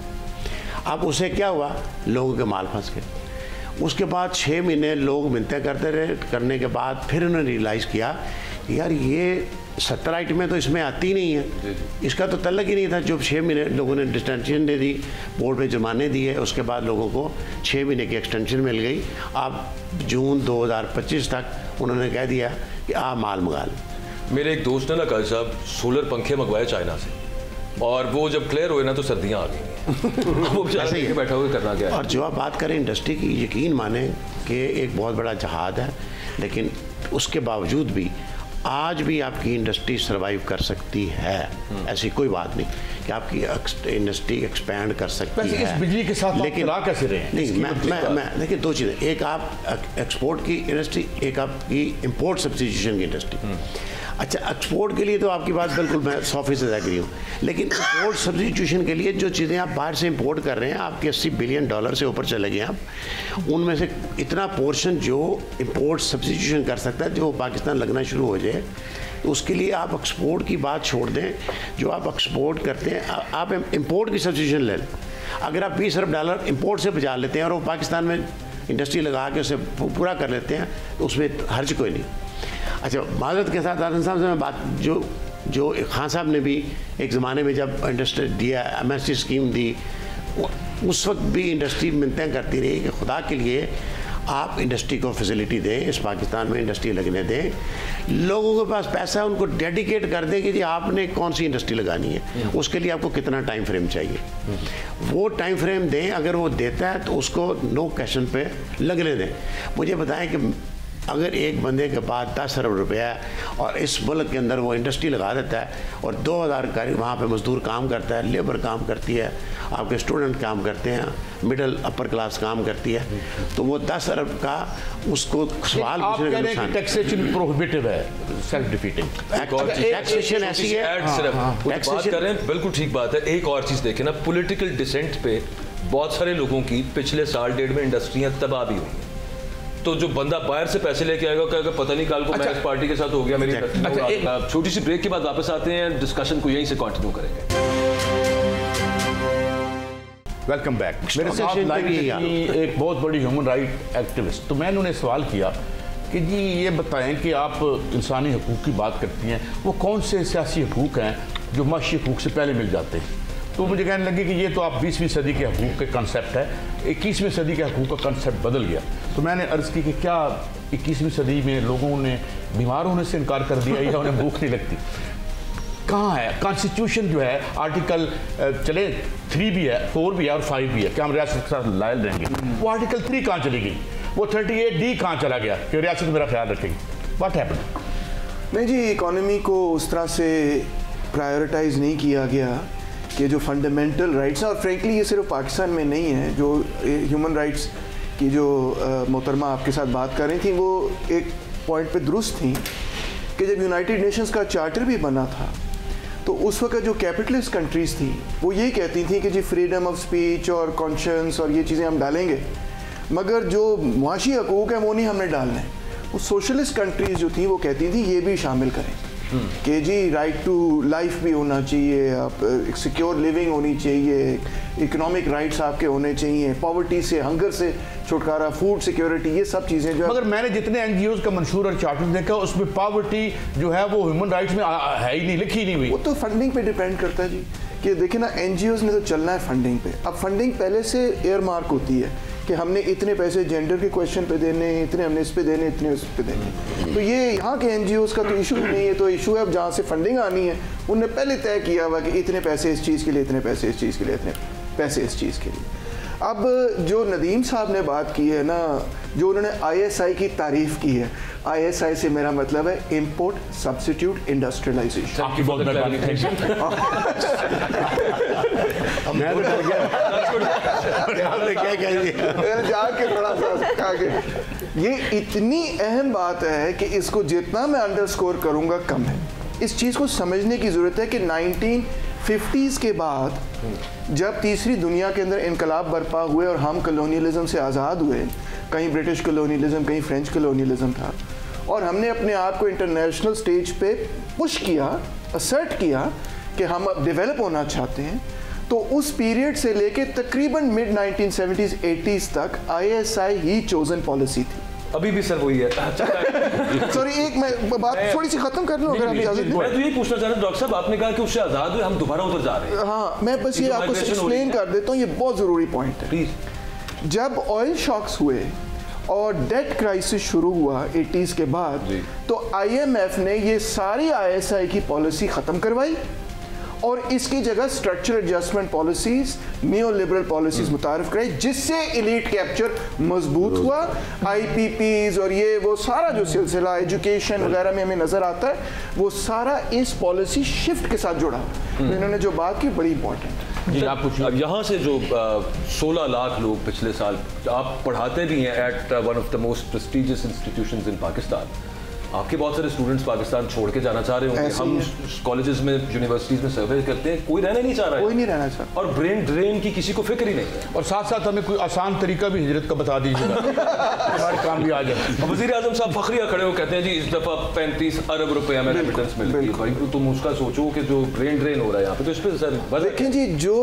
अब उसे क्या हुआ, लोगों के माल फंस गए। उसके बाद 6 महीने लोग मिन्नतें करते रहे, करने के बाद फिर उन्होंने रियलाइज़ किया कि यार ये 70 आइटमें तो इसमें आती नहीं है, इसका तो तल्लक ही नहीं था। जब 6 महीने लोगों ने डिस्टेंशन दे दी, बोर्ड पे जुर्माने दिए, उसके बाद लोगों को 6 महीने की एक्सटेंशन मिल गई। अब जून 2025 तक उन्होंने कह दिया कि आप माल मंगा लें। मेरे एक दोस्त ने ना काजी साहब सोलर पंखे मंगवाए चाइना से, और वो जब क्लियर हुए ना तो सर्दियाँ आ गई वो बेचारा लेके बैठा हुआ करना क्या है। और जो आप बात करें इंडस्ट्री की, यकीन माने कि एक बहुत बड़ा जहाद है, लेकिन उसके बावजूद भी आज भी आपकी इंडस्ट्री सरवाइव कर सकती है। ऐसी कोई बात नहीं कि आपकी इंडस्ट्री एक्सपैंड कर सकती है। इस बिजली के साथ लेकिन आप कैसे रहे? नहीं, मैं देखिए 2 चीज़ें, एक आप एक्सपोर्ट की इंडस्ट्री, एक आपकी इंपोर्ट सब्स्टिट्यूशन की इंडस्ट्री। अच्छा, एक्सपोर्ट के लिए तो आपकी बात बिल्कुल मैं 100% एग्री हूँ, लेकिन इंपोर्ट सब्स्टिट्यूशन के लिए जो चीज़ें आप बाहर से इंपोर्ट कर रहे हैं, आपके $80 बिलियन से ऊपर चले गए आप, उनमें से इतना पोर्शन जो इंपोर्ट सब्स्टिट्यूशन कर सकता है, जो पाकिस्तान लगना शुरू हो जाए, तो उसके लिए आप एक्सपोर्ट की बात छोड़ दें। जो आप एक्सपोर्ट करते हैं, आप इंपोर्ट की सब्स्टिट्यूशन ले लें। अगर आप $20 अरब इंपोर्ट से बचा लेते हैं और वो पाकिस्तान में इंडस्ट्री लगा के उसे पूरा कर लेते हैं, तो उसमें हर्ज कोई नहीं। अच्छा, माजरत के साथ आजम साहब से मैं बात, जो खान साहब ने भी एक ज़माने में जब इंडस्ट्री दिया, MST स्कीम दी, उस वक्त भी इंडस्ट्री मिन्नतें करती रही कि खुदा के लिए आप इंडस्ट्री को फैसिलिटी दें, इस पाकिस्तान में इंडस्ट्री लगने दें, लोगों के पास पैसा है उनको डेडिकेट कर दें कि जी आपने कौन सी इंडस्ट्री लगानी है, उसके लिए आपको कितना टाइम फ्रेम चाहिए, वो टाइम फ्रेम दें। अगर वो देता है तो उसको नो क्वेश्चन पे लगने दें। मुझे बताएं कि अगर एक बंदे के पास 10 अरब रुपया है और इस मुल्क के अंदर वो इंडस्ट्री लगा देता है और 2000 का वहाँ पे मजदूर काम करता है, लेबर काम करती है, आपके स्टूडेंट काम करते हैं, मिडिल अपर क्लास काम करती है, तो वो 10 अरब का उसको सवाल पूछने का नुकसान। टैक्सेशन प्रोहिबिटिव है, सेल्फ डिफीटिंग टैक्सेशन ऐसी है। बात करें, बिल्कुल ठीक बात है। एक और चीज़ देखें ना, पॉलिटिकल डिसेंट पे बहुत सारे लोगों की पिछले साल डेढ़ में इंडस्ट्रियाँ तबाह भी हुई हैं। तो जो बंदा बाहर से पैसे लेके आएगा कहेगा पता नहीं कल को मैं इस पार्टी के साथ हो गया मेरी। छोटी सी ब्रेक के बाद वापस आते हैं, डिस्कशन को यहीं से कंटिन्यू करेंगे। Welcome back. मेरे साथ एक बहुत बड़ी ह्यूमन राइट एक्टिविस्ट, तो मैंने उन्हें सवाल किया कि जी ये बताएं कि आप इंसानी हकूक़ की बात करती हैं, वो कौन से सियासी हकूक़ हैं जो माशी हकूक़ से पहले मिल जाते हैं? तो मुझे कहने लगे कि ये तो आप 20वीं सदी के हकूक़ के कंसेप्ट है, 21वीं सदी के हकूक़ का कंसेप्ट बदल गया। तो मैंने अर्ज़ की कि क्या 21वीं सदी में लोगों ने बीमार होने से इनकार कर दिया या उन्हें भूख नहीं लगती? कहाँ है कॉन्स्टिट्यूशन जो है, आर्टिकल चले 3 भी है, 4 भी है और 5 भी है, क्या हम रियासत के साथ लायल रहेंगे? वो आर्टिकल 3 कहाँ चली गई? वो 38D कहाँ चला गया कि रियासत मेरा ख्याल रखेगी? What happened? नहीं जी, इकोनॉमी को उस तरह से प्रायोरिटाइज नहीं किया गया कि जो फंडामेंटल राइट्स हैं, और फ्रेंकली ये सिर्फ पाकिस्तान में नहीं है, जो ह्यूमन राइट्स की जो मोहतरमा आपके साथ बात कर रही थी, वो एक पॉइंट पे दुरुस्त थी कि जब यूनाइटेड नेशंस का चार्टर भी बना था तो उस वक्त जो कैपिटलिस्ट कंट्रीज़ थी वो यही कहती थी कि जी फ्रीडम ऑफ स्पीच और कॉन्शियंस और ये चीज़ें हम डालेंगे, मगर जो मुआशी हकूक़ है वो नहीं हमने डालना है। वो सोशलिस्ट कंट्रीज़ जो थी वो कहती थी ये भी शामिल करें कि जी राइट टू लाइफ भी होना चाहिए, आप एक सिक्योर लिविंग होनी चाहिए, इकोनॉमिक राइट्स आपके होने चाहिए, पॉवर्टी से, हंगर से छुटकारा, फूड सिक्योरिटी, ये सब चीज़ें जो। मगर मैंने जितने NGOs का मंशूर और चार्टर देखा उसमें पॉवर्टी जो है वो ह्यूमन राइट्स में है ही नहीं, लिखी नहीं हुई। वो तो फंडिंग पे डिपेंड करता है जी, कि देखिए ना NGOs ने तो चलना है फंडिंग पे। अब फंडिंग पहले से एयर मार्क होती है कि हमने इतने पैसे जेंडर के क्वेश्चन पे देने, इतने हमने इस पे देने, इतने उस पे देने। तो ये यहाँ के NGOs का तो इशू ही नहीं है, तो इशू है अब जहाँ से फंडिंग आनी है उनने पहले तय किया हुआ कि इतने पैसे इस चीज़ के लिए, इतने पैसे इस चीज़ के लिए, इतने पैसे इस चीज़ के लिए। अब जो नदीम साहब ने बात की है ना, जो उन्होंने ISI की तारीफ़ की है, ISI से मेरा मतलब है इम्पोर्ट सब्स्टिट्यूट इंडस्ट्रियलाइजेशन। आपकी बहुत मेहरबानी, थैंक जाके थोड़ा सा ये इतनी अहम बात है कि इसको जितना मैं अंडरस्कोर करूंगा कम है। इस चीज़ को समझने की ज़रूरत है कि 50s के बाद जब तीसरी दुनिया के अंदर इनकलाब बर्पा हुए और हम कलोनियलिज्म से आज़ाद हुए, कहीं ब्रिटिश कलोनियलिज्म, कहीं फ्रेंच कलोनियलिज्म था, और हमने अपने आप को इंटरनेशनल स्टेज पे पुश किया, असर्ट किया कि हम अब डेवलप होना चाहते हैं, तो उस पीरियड से लेके तकरीबन मिड 1970s 80s तक ISI ही चोजन पॉलिसी थी। अभी भी सर वही है। सॉरी, एक मैं बात थोड़ी सी खत्म कर लूं अगर आप इजाजत दें। मैं तो यही पूछना चाह रहा हूं डॉक्टर साहब, आपने कहा कि उससे आजाद हुए, हम दोबारा उधर जा रहे हैं। हाँ, मैं बस ये आपको एक्सप्लेन कर देता हूँ, ये बहुत ज़रूरी पॉइंट है। जब ऑयल शॉक्स हुए और डेट क्राइसिस शुरू हुआ 80s के बाद, तो IMF ने ये सारी ISI की पॉलिसी ख़त्म करवाई और इसकी जगह structure adjustment policies, neo liberal policies मुतारिफ कराई, जिससे एलीट कैप्चर मजबूत हुआ। IPPs और ये वो सारा जो सिलसिला एजुकेशन वगैरह में हमें नज़र आता है, वो सारा इस पॉलिसी शिफ्ट के साथ जुड़ा। तो इन्होंने जो बात की बड़ी इंपॉर्टेंट जी। आप कुछ अब यहाँ से जो 16 लाख लोग पिछले साल, आप पढ़ाते भी हैं at one of the most prestigious institutions in Pakistan, आपके बहुत सारे स्टूडेंट्स पाकिस्तान छोड़ के जाना चाह रहे होंगे। हम कॉलेजेस में, यूनिवर्सिटीज में सर्वे करते हैं, कोई रहना नहीं चाह रहा है, कोई नहीं रहना चाह, और ब्रेन ड्रेन की किसी को फिक्र ही नहीं है। और साथ साथ हमें कोई आसान तरीका भी हिजरत का बता दीजिएगा, हमारे काम भी आ जाए। वज़ीर आज़म साहब फखरिया खड़े हो कहते हैं जी इस दफ़ा 35 अरब रुपए हमें रेमिटेंस मिल रही है। भाई तुम उसका सोचो कि जो ब्रेन ड्रेन हो रहा है यहाँ पे, तो इस पर सर देखें जी, जो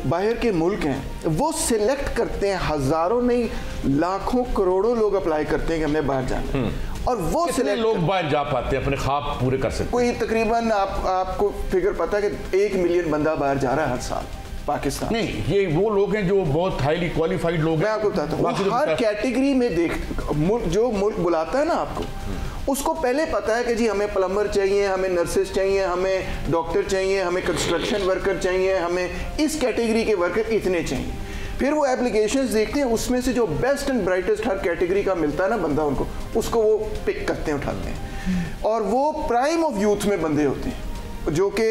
बाहर के मुल्क हैं वो सिलेक्ट करते हैं, हज़ारों नहीं लाखों करोड़ों लोग अप्लाई करते हैं कि हमने बाहर जाना, और वो सिलेक्ट लोग बाहर जा पाते हैं, अपने ख्वाब पूरे कर सकते हैं। कोई तकरीबन आपको फिगर पता है कि 1 मिलियन बंदा बाहर जा रहा है हर साल पाकिस्तान। नहीं, ये वो लोग हैं जो बहुत हाईली क्वालिफाइड लोग हैं। मैं आपको बताता हूँ, हर कैटेगरी में जो मुल्क बुलाता है ना आपको, उसको पहले पता है कि जी हमें प्लम्बर चाहिए, हमें नर्सेस चाहिए, हमें डॉक्टर चाहिए, हमें कंस्ट्रक्शन वर्कर चाहिए, हमें इस कैटेगरी के वर्कर इतने चाहिए। फिर वो एप्लीकेशंस देखते हैं, उसमें से जो best and brightest her category का मिलता है ना बंदा, उनको उसको वो पिक करते हैं, उठाते हैं, और वो प्राइम ऑफ यूथ में बंदे होते हैं जो कि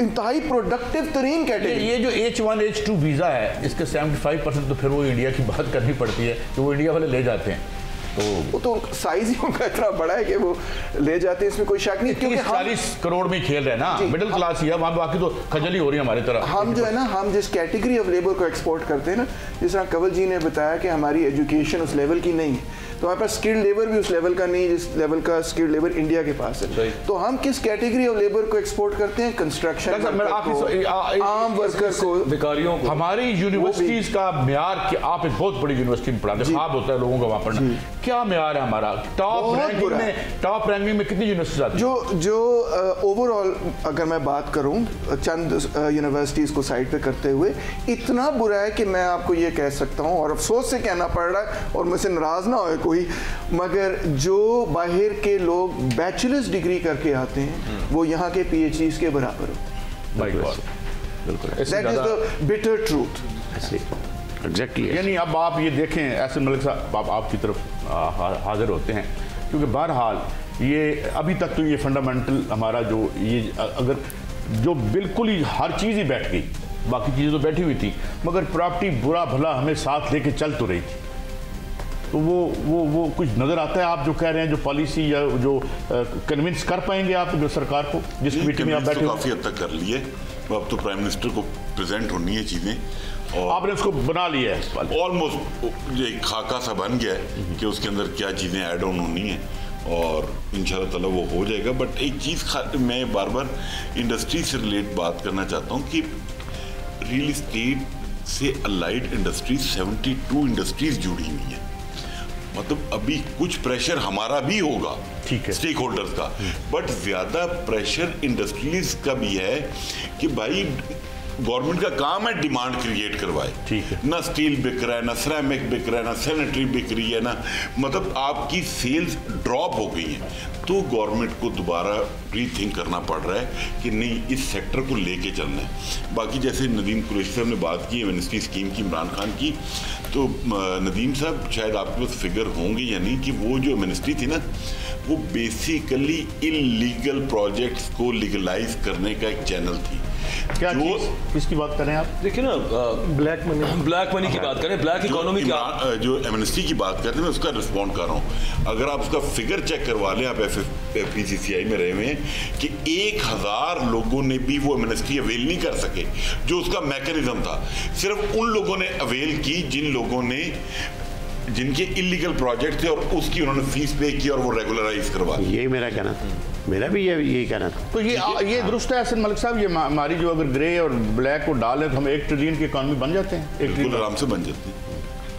इंतहाई प्रोडक्टिव तरीन कैटेगरी। ये जो H1 H2 वीज़ा है, इसके 75% तो फिर वो इंडिया की बात करनी पड़ती है, तो वो इंडिया वाले ले जाते हैं। तो वो तो साइज ही उनका इतना बड़ा है कि वो ले जाते हैं, इसमें कोई शक नहीं, क्योंकि 40 करोड़ में खेल रहे हैं ना, मिडिल क्लास ही है वहाँ, बाकी तो खजली हो रही है हमारी तरह। हम जो है ना, हम जिस कैटेगरी ऑफ लेबर को एक्सपोर्ट करते हैं ना, जिस तरह कंवल जी ने बताया कि हमारी एजुकेशन उस लेवल की नहीं है, तो हमारे पास स्किल्ड लेबर भी उस लेवल का नहीं है जिस लेवल का स्किल्ड लेबर इंडिया के पास है। तो हम किस कैटेगरी ऑफ लेबर को एक्सपोर्ट करते हैं? कंस्ट्रक्शन, आम वर्कर को, बेकारियों को। हमारी यूनिवर्सिटीज का म्यार, कि आप एक बहुत बड़ी यूनिवर्सिटी में पढ़ाते, ख्वाब होता है लोगों का वहाँ पढ़ना, क्या म्यार है हमारा? टॉप रैंकिंग में कितनी यूनिवर्सिटीज आती है? जो ओवरऑल अगर मैं बात करूं चंद यूनिवर्सिटीज को साइड पे करते हुए, इतना बुरा है कि मैं आपको ये कह सकता हूं, और अफसोस से कहना पड़ रहा है और मुझसे नाराज ना होए कोई, मगर जो बाहर के लोग बैचलर्स डिग्री करके आते हैं वो यहाँ के PhDs के बराबर हो। बिल्कुल, that is the bitter truth. Exactly. यानी अब आप ये देखें, ऐसे मलिक साहब आप आपकी तरफ हाजिर होते हैं, क्योंकि बहरहाल ये अभी तक तो ये फंडामेंटल हमारा जो ये अगर जो बिल्कुल ही हर चीज़ ही बैठ गई, बाकी चीज़ें तो बैठी हुई थी, मगर प्रॉपर्टी बुरा भला हमें साथ लेके चल तो रही थी, तो वो कुछ नज़र आता है? आप जो कह रहे हैं, जो पॉलिसी या जो कन्विंस कर पाएंगे आप जो सरकार को, जिस कमेटी में आप बैठे? काफ़ी हद तक कर लिए, अब तो प्राइम मिनिस्टर को प्रेजेंट होनी है चीज़ें, और आपने उसको बना लिया है, ऑलमोस्ट एक खाका सा बन गया है कि उसके अंदर क्या चीज़ें ऐड ऑन होनी है, और इंशाल्लाह ताला वो हो जाएगा। बट एक चीज़ मैं बार बार इंडस्ट्री से रिलेट बात करना चाहता हूँ कि रियल इस्टेट से अलाइड इंडस्ट्रीज 72 इंडस्ट्रीज जुड़ी हुई हैं, मतलब अभी कुछ प्रेशर हमारा भी होगा, ठीक है, स्टेक होल्डर्स का, बट ज्यादा प्रेशर इंडस्ट्रीज का भी है कि भाई गवर्नमेंट का काम है डिमांड क्रिएट करवाए, ठीक है, ना स्टील बिक रहा है, ना सिरेमिक बिक रहा है, ना सैनिटरी बिक रही है, ना मतलब आपकी सेल्स ड्रॉप हो गई है, तो गवर्नमेंट को दोबारा रीथिंक करना पड़ रहा है कि नहीं इस सेक्टर को लेके चलना है। बाकी जैसे नदीम कुरैशी साहब ने बात की एमनेस्टी स्कीम की, इमरान खान की, तो नदीम साहब शायद आपके पास फिगर होंगे या नहीं कि वो जो एमनेस्टी थी ना, वो बेसिकली इलीगल प्रोजेक्ट्स को लीगलाइज करने का एक चैनल थी। क्या किसकी बात करें आप? देखिए ना, ब्लैक मनी की बात करें, ब्लैक इकोनॉमी की जो एमनेस्टी की बात करते हैं मैं उसका रिस्पॉन्ड कर रहा हूँ। अगर आप उसका फिगर चेक करवा लें, आप FPCCI में रहे हुए हैं कि 1000 लोगों ने भी वो एमनेस्टी अवेल नहीं कर सके जो उसका मैकेनिज्म था। सिर्फ उन लोगों ने अवेल की जिन लोगों ने जिनके इलीगल प्रोजेक्ट थे और उसकी उन्होंने फीस पे की और वो रेगुलराइज करवा। यही मेरा कहना था, मेरा भी यही कहना था। तो ये दुरुस्त है हसन मलिक साहब, ये हमारी जो अगर ग्रे और ब्लैक को डालें तो हम 1 ट्रिलियन की इकॉनमी बन जाते हैं, 1 ट्रिलियन आराम से बन जाती है।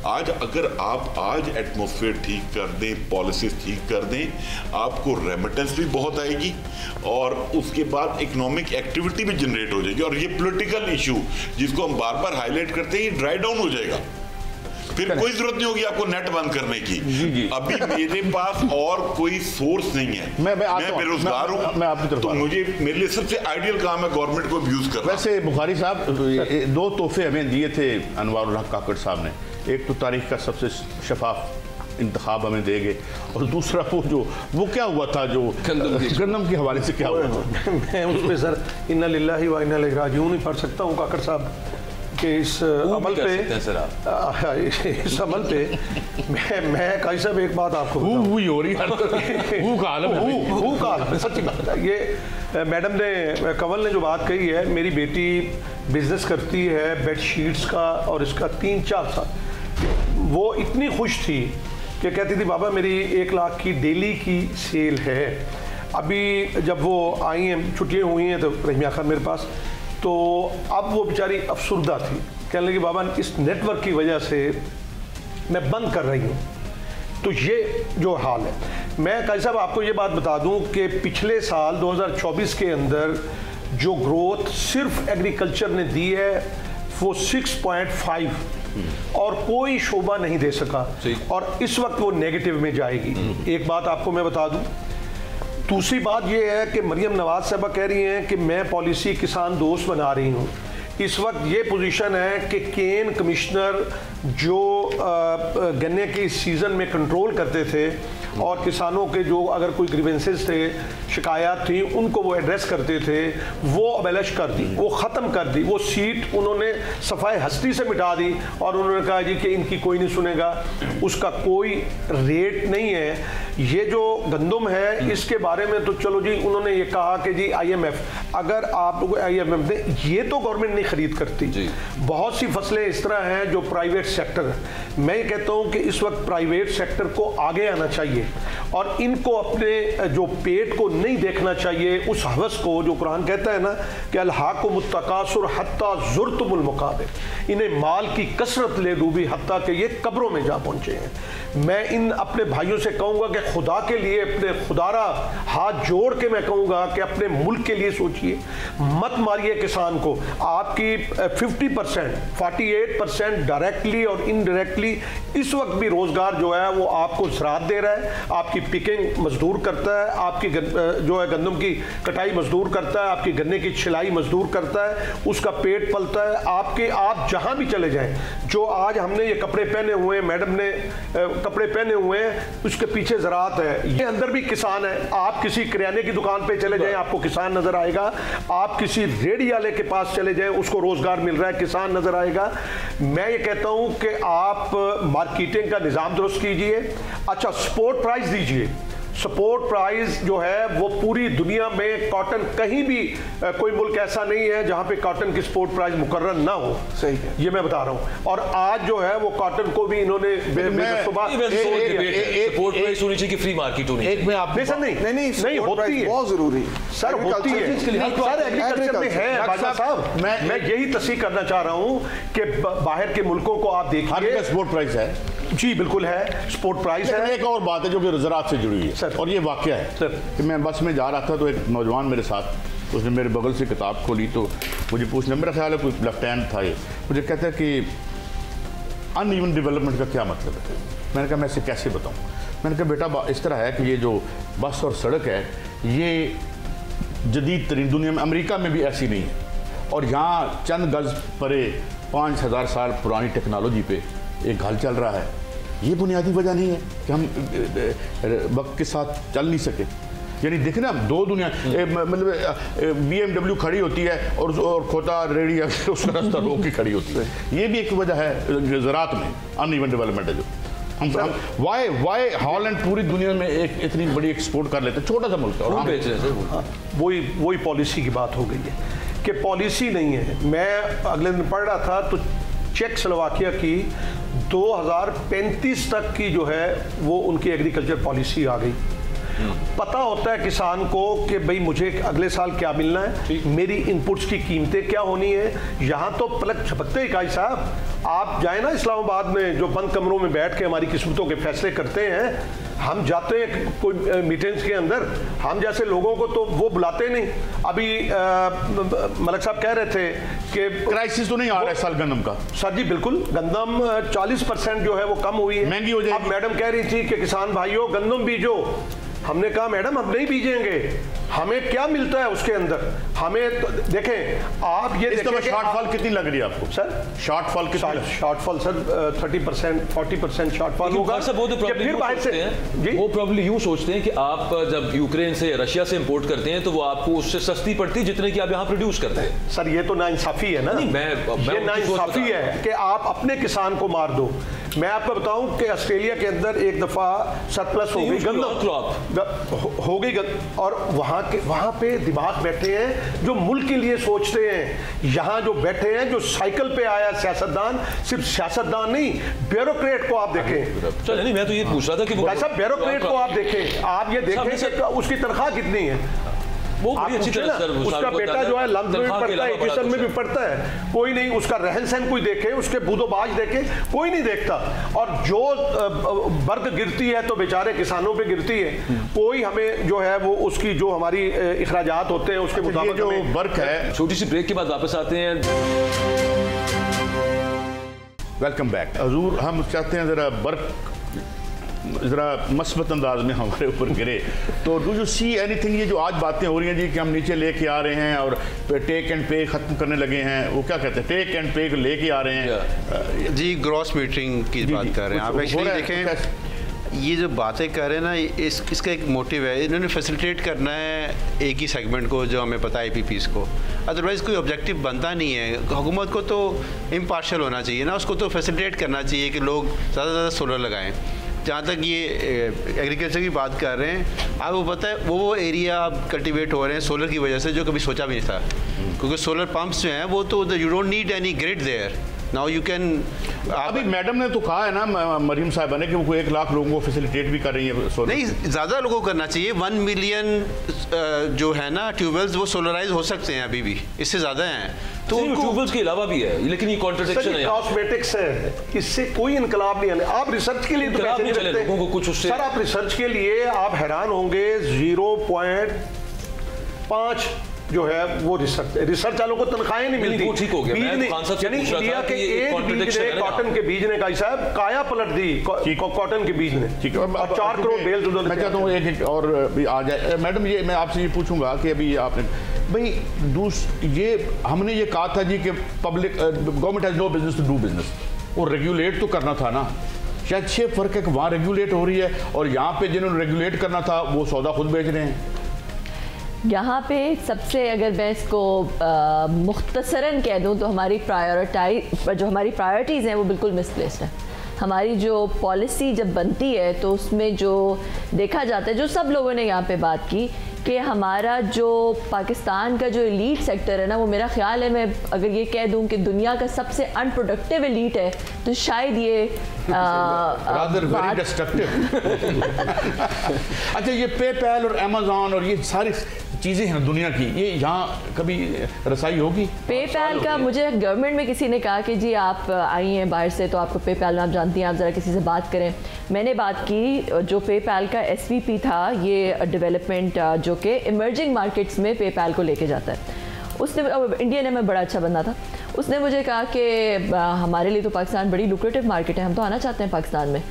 आज अगर आप आज एटमॉस्फेयर ठीक कर दें, पॉलिसीज ठीक कर दें, आपको रेमिटेंस भी बहुत आएगी और उसके बाद इकोनॉमिक एक्टिविटी भी जनरेट हो जाएगी और ये पॉलिटिकल इशू जिसको हम बार बार हाईलाइट करते हैं ये ड्राई डाउन हो जाएगा। फिर कोई जरूरत नहीं होगी आपको नेट बंद करने की। जी। अभी मेरे पास और कोई सोर्स नहीं है, मैं बेरोजगार हूँ, मैं आपकी तरफ, तो मुझे मेरे लिए सबसे आइडियल काम है गवर्नमेंट को अब्यूज करना। वैसे बुखारी साहब 2 तोहफे हमें दिए थे अनवारुल हक काकड़ साहब ने, एक तो तारीख का सबसे शफाफ इंतखाब हमें देंगे और दूसरा वो क्या हुआ था जो गंदम के हवाले से क्या हुआ था। मैं उस पर सर इन्ना लिल्लाहि व इन्ना इलैहि राजिऊन नहीं पढ़ सकता हूँ काकड़ साहब कि इस अमल पे इस अमल पे मैं काजी साहब एक बात आपको हो रही है सच्ची बात है। ये मैडम ने कंवल ने जो बात कही है, मेरी बेटी बिजनेस करती है बेडशीट्स का और इसका 3-4 साल। वो इतनी खुश थी कि कहती थी बाबा मेरी 1 लाख की डेली की सेल है। अभी जब वो आई हैं, छुट्टियाँ हुई हैं तो रहीमिया खान मेरे पास, तो अब वो बेचारी अफसुर्दा थी, कहने लगी बाबा इस नेटवर्क की वजह से मैं बंद कर रही हूँ। तो ये जो हाल है, मैं काजी साहब आपको ये बात बता दूं कि पिछले साल 2024 के अंदर जो ग्रोथ सिर्फ एग्रीकल्चर ने दी है वो 6.5 और कोई शोबा नहीं दे सका और इस वक्त वो नेगेटिव में जाएगी। एक बात आपको मैं बता दूं। दूसरी बात यह है कि मरियम नवाज साहबा कह रही हैं कि मैं पॉलिसी किसान दोस्त बना रही हूँ। इस वक्त ये पोजीशन है कि केन कमिश्नर जो गन्ने की सीज़न में कंट्रोल करते थे और किसानों के जो अगर कोई ग्रीवेंसेस थे, शिकायत थी, उनको वो एड्रेस करते थे, वो अबलिश कर दी, वो ख़त्म कर दी। वो सीट उन्होंने सफाई हस्ती से मिटा दी और उन्होंने कहा जी कि इनकी कोई नहीं सुनेगा, उसका कोई रेट नहीं है। ये जो गंदम है इसके बारे में तो चलो जी उन्होंने ये कहा कि जी IMF, अगर आप लोग IMF दे, ये तो गवर्नमेंट नहीं खरीद करती। बहुत सी फसलें इस तरह हैं जो प्राइवेट सेक्टर है। मैं ये कहता हूँ कि इस वक्त प्राइवेट सेक्टर को आगे आना चाहिए और इनको अपने जो पेट को नहीं देखना चाहिए, उस हवस को जो कुरान कहता है ना कि अलहाकुमुत तकासुर हत्ता ज़ुरतुमुल मकाबिर, इन्हें माल की कसरत ले डूबी हत्ता कि ये कब्रों में जा पहुंचे हैं। मैं इन अपने भाइयों से कहूँगा कि खुदा के लिए अपने खुदारा हाथ जोड़ के मैं कहूँगा कि अपने मुल्क के लिए सोचिए, मत मारिए किसान को। आपकी 50%, 48% डायरेक्टली और इनडायरेक्टली इस वक्त भी रोजगार जो है वो आपको ज़राअत दे रहा है। आपकी पिकिंग मजदूर करता है, आपकी जो है गंदम की कटाई मजदूर करता है, आपकी गन्ने की छिलाई मजदूर करता है, उसका पेट पलता है। आप जहां भी चले जाएं, जो आज हमने ये कपड़े पहने हुए हैं, मैडम ने कपड़े पहने हुए हैं, उसके पीछे ज़राअत है। ये अंदर भी किसान है। आप किसी किराने की दुकान पे चले जाएं, आपको किसान नजर आएगा। आप किसी रेडी वाले के पास चले जाएं, उसको रोजगार मिल रहा है, किसान नजर आएगा। मैं ये कहता हूं कि आप मार्केटिंग का निज़ाम दुरुस्त कीजिए। अच्छा, सपोर्ट प्राइस दीजिए। सपोर्ट प्राइस जो है वो पूरी दुनिया में कॉटन कहीं भी कोई मुल्क ऐसा नहीं है जहां पे कॉटन की सपोर्ट प्राइस मुकर्रर ना हो। सही है, ये मैं बता रहा हूं। और आज जो है वो कॉटन को भी इन्होंने सपोर्ट प्राइस होनी चाहिए कि फ्री मार्केट होनी चाहिए। एक में आप नहीं होती है, बहुत जरूरी सर, होती है सर, एग्रीकल्चर में है। बादशाह साहब मैं यही तस्दीक करना चाह रहा हूं कि बाहर के मुल्कों को आप देखिए, सपोर्ट प्राइस है जी, बिल्कुल है, सपोर्ट प्राइस है। एक और बात है जो कि ज़राअत से जुड़ी है सर, और ये वाकया है सर कि मैं बस में जा रहा था तो एक नौजवान मेरे साथ, उसने मेरे बगल से किताब खोली तो मुझे पूछने, मेरा ख्याल है कोई लेफ्टिनेंट था, ये मुझे कहता है कि अनइवन डेवलपमेंट का क्या मतलब है। मैंने कहा मैं इसे कैसे बताऊँ। मैंने कहा बेटा इस तरह है कि ये जो बस और सड़क है ये जदीद तरीन दुनिया में, अमेरिका में भी ऐसी नहीं है, और यहाँ चंद गज परे 5000 साल पुरानी टेक्नोलॉजी पे एक घर चल रहा है। ये बुनियादी वजह नहीं है कि हम वक्त के साथ चल नहीं सके। यानी देखे ना दो दुनिया मतलब BMW खड़ी होती है और खोता रेडी उसका रास्ता रोक के खड़ी होती है। ये भी एक वजह है ज़राअत में अनइवन डेवलपमेंट है जो हम वाई हॉलैंड पूरी दुनिया में एक इतनी बड़ी एक्सपोर्ट कर लेते हैं, छोटा सा मुल्क है और हम बेच रहे हैं। वही पॉलिसी की बात हो गई है कि पॉलिसी नहीं है। मैं अगले दिन पढ़ रहा था तो चेक स्लोवाकिया की 2035 तक की जो है वो उनकी एग्रीकल्चर पॉलिसी आ गई। पता होता है किसान को कि भाई मुझे अगले साल क्या मिलना है, मेरी इनपुट्स की कीमतें क्या होनी है। यहाँ तो पलक झपकते ही काई साहब, आप जाए ना इस्लामाबाद में जो बंद कमरों में बैठ के हमारी किस्मतों के फैसले करते हैं, हम जाते हैं कोई मीटिंग्स के अंदर, हम जैसे लोगों को तो वो बुलाते नहीं। अभी मलक साहब कह रहे थे कि क्राइसिस तो नहीं आ रहा है साल गंदम का। सर जी बिल्कुल, गंदम 40% जो है वो कम हुई है, महंगी हो जाएगी। अब मैडम कह रही थी कि किसान भाइयों गंदम बीजो, हमने कहा मैडम हम नहीं बीजेंगे, हमें क्या मिलता है उसके अंदर। हमें तो देखें आप ये शॉर्टफॉल कितनी लग रही है आपको सर? शॉर्टफॉल कितना? शॉर्टफॉल सर 30% 40% शॉर्टफॉल होगा। वो प्रॉब्लम यूं सोचते हैं कि आप जब यूक्रेन से रशिया से इंपोर्ट करते हैं तो वो आपको उससे सस्ती पड़ती है जितने की आप यहाँ प्रोड्यूस करते हैं। सर ये तो नाइंसाफी है ना, ये नाइंसाफी है कि आप अपने किसान को मार दो। मैं आपको बताऊं कि ऑस्ट्रेलिया के अंदर एक दफा सरप्लस हो गई हो गई और वहां पे दिमाग बैठे हैं जो मुल्क के लिए सोचते हैं। यहाँ जो बैठे हैं जो साइकिल पे आया सियासतदान, सिर्फ सियासतदान नहीं, ब्यूरोक्रेट को आप देखें। चल नहीं, मैं तो ये पूछ रहा था कि ब्यूरोक्रेट को आप देखें, आप ये देखें कि उसकी तनख्वाह कितनी है। वो बड़ी अच्छी तरह सर, उसका बेटा जो है लंदन में पढ़ता है, एजुकेशन में भी पढ़ता है, कोई नहीं उसका रहन सहन कोई देखे, उसके बूदोबाज देखे, कोई नहीं देखता। और जो बर्द गिरती है तो बेचारे किसानों पे गिरती है, कोई हमें जो है वो उसकी जो हमारी इखराजात होते हैं उसके मुताबिक जो वर्क है। छोटी सी ब्रेक के बाद वापस आते हैं। वेलकम बैक हजूर। हम चाहते हैं ज़रा वर्क ज़रा मस्बत अंदाज में हमारे ऊपर गिरे, तो डू यू सी एनीथिंग? ये जो आज बातें हो रही हैं जी कि हम नीचे लेके आ रहे हैं और टेक एंड पे ख़त्म करने लगे हैं, वो क्या कहते हैं, टेक एंड पे लेके आ रहे हैं जी, ग्रॉस मीटरिंग की बात कर रहे हैं आप। एक्चुअली देखें ये जो बातें कर रहे हैं ना, इसका एक मोटिव है, इन्होंने फैसिलिटेट करना है एक ही सेगमेंट को जो हमें पता है IPPs को, अदरवाइज़ कोई ऑब्जेक्टिव बनता नहीं है। हुकूमत को तो इम्पार्शियल होना चाहिए ना, उसको तो फैसिलिटेट करना चाहिए कि लोग ज़्यादा से ज़्यादा सोलर लगाएं। जहाँ तक ये एग्रीकल्चर की बात कर रहे हैं, आपको पता है वो एरिया अब कल्टीवेट हो रहे हैं सोलर की वजह से जो कभी सोचा भी नहीं था, क्योंकि सोलर पंप्स जो हैं वो तो you don't need any grid there, now you can. अभी मैडम ने तो कहा है ना मरीम साहिबा ने कि वो 1 लाख लोगों को फैसिलिटेट भी कर रही है सोलर। नहीं, ज़्यादा लोगों को करना चाहिए। 1 मिलियन जो है ना ट्यूबवेल्स वो सोलराइज हो सकते हैं अभी भी, इससे ज़्यादा हैं तो ट्यूबवेल्स के अलावा भी है, लेकिन ये कॉन्ट्रडिक्शन है, कॉस्मेटिक्स है, इससे कोई इनकलाब नहीं है। आप रिसर्च के लिए तो पैसे नहीं चले लोगों को कुछ उससे। सर आप रिसर्च के लिए आप हैरान होंगे 0.5 जो है वो रिसर्च वालों को तनख्वाहें नहीं मिलती। ठीक हो गया, यानी इंडिया के एक बीज ने, कॉटन के बीज ने कहा साहब काया पलट दी कॉटन के बीज ने। ठीक है, अब 4 करोड़ बेल्स उधर। मैं चाहता हूँ एक और भी आ जाए। मैडम ये मैं आपसे ये पूछूंगा कि अभी आपने भाई ये हमने ये कहा था जी कि public government has no business to do business, और रेगुलेट तो करना था ना। शायद ये फर्क है कि वहाँ रेगुलेट हो रही है और यहाँ पे जिन्होंने रेगुलेट करना था वो सौदा खुद बेच रहे हैं। यहाँ पे सबसे अगर मैं इसको मुख्तसरन कह दूँ तो हमारी प्रायोरिटीज़ हैं वो बिल्कुल मिसप्लेस्ड है। हमारी जो पॉलिसी जब बनती है तो उसमें जो देखा जाता है, जो सब लोगों ने यहाँ पे बात की कि हमारा जो पाकिस्तान का जो एलीट सेक्टर है ना, वो मेरा ख्याल है, मैं अगर ये कह दूं कि दुनिया का सबसे अनप्रोडक्टिव एलीट है तो शायद ये अच्छा, ये पेपैल और अमेज़न और ये सारी चीज़ें हैं दुनिया की, ये यहाँ कभी रसाई होगी? पेपैल का मुझे गवर्नमेंट में किसी ने कहा कि जी आप आई हैं बाहर से तो आपको पेपैल में आप जानती हैं, आप ज़रा किसी से बात करें। मैंने बात की, जो पेपैल का SVP था, ये डेवलपमेंट जो कि इमर्जिंग मार्केट्स में पेपैल को लेके जाता है, उसने इंडियन है, मैं बड़ा अच्छा बंदा था, उसने मुझे कहा कि हमारे लिए तो पाकिस्तान बड़ी लुक्रेटिव मार्केट है, हम तो आना चाहते हैं पाकिस्तान में,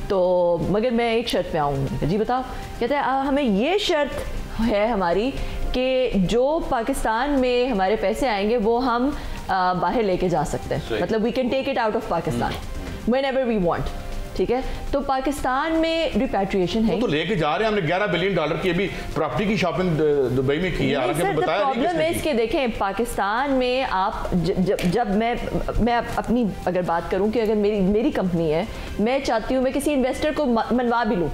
तो मगर मैं एक शर्त पे आऊँगी। जी बताओ। कहते हैं हमें ये शर्त है हमारी कि जो पाकिस्तान में हमारे पैसे आएंगे वो हम बाहर लेके जा सकते हैं, मतलब we can take it out of Pakistan whenever we want. ठीक है, तो पाकिस्तान में रिपैट्रिएशन है, तो लेके जा रहे हैं। हमने $11 बिलियन की अभी प्रॉपर्टी की शॉपिंग दुबई में की है। प्रॉब्लम है इसके, देखें पाकिस्तान में आप जब मैं अपनी अगर बात करूं कि अगर मेरी कंपनी है, मैं चाहती हूं मैं किसी इन्वेस्टर को मनवा भी लूं,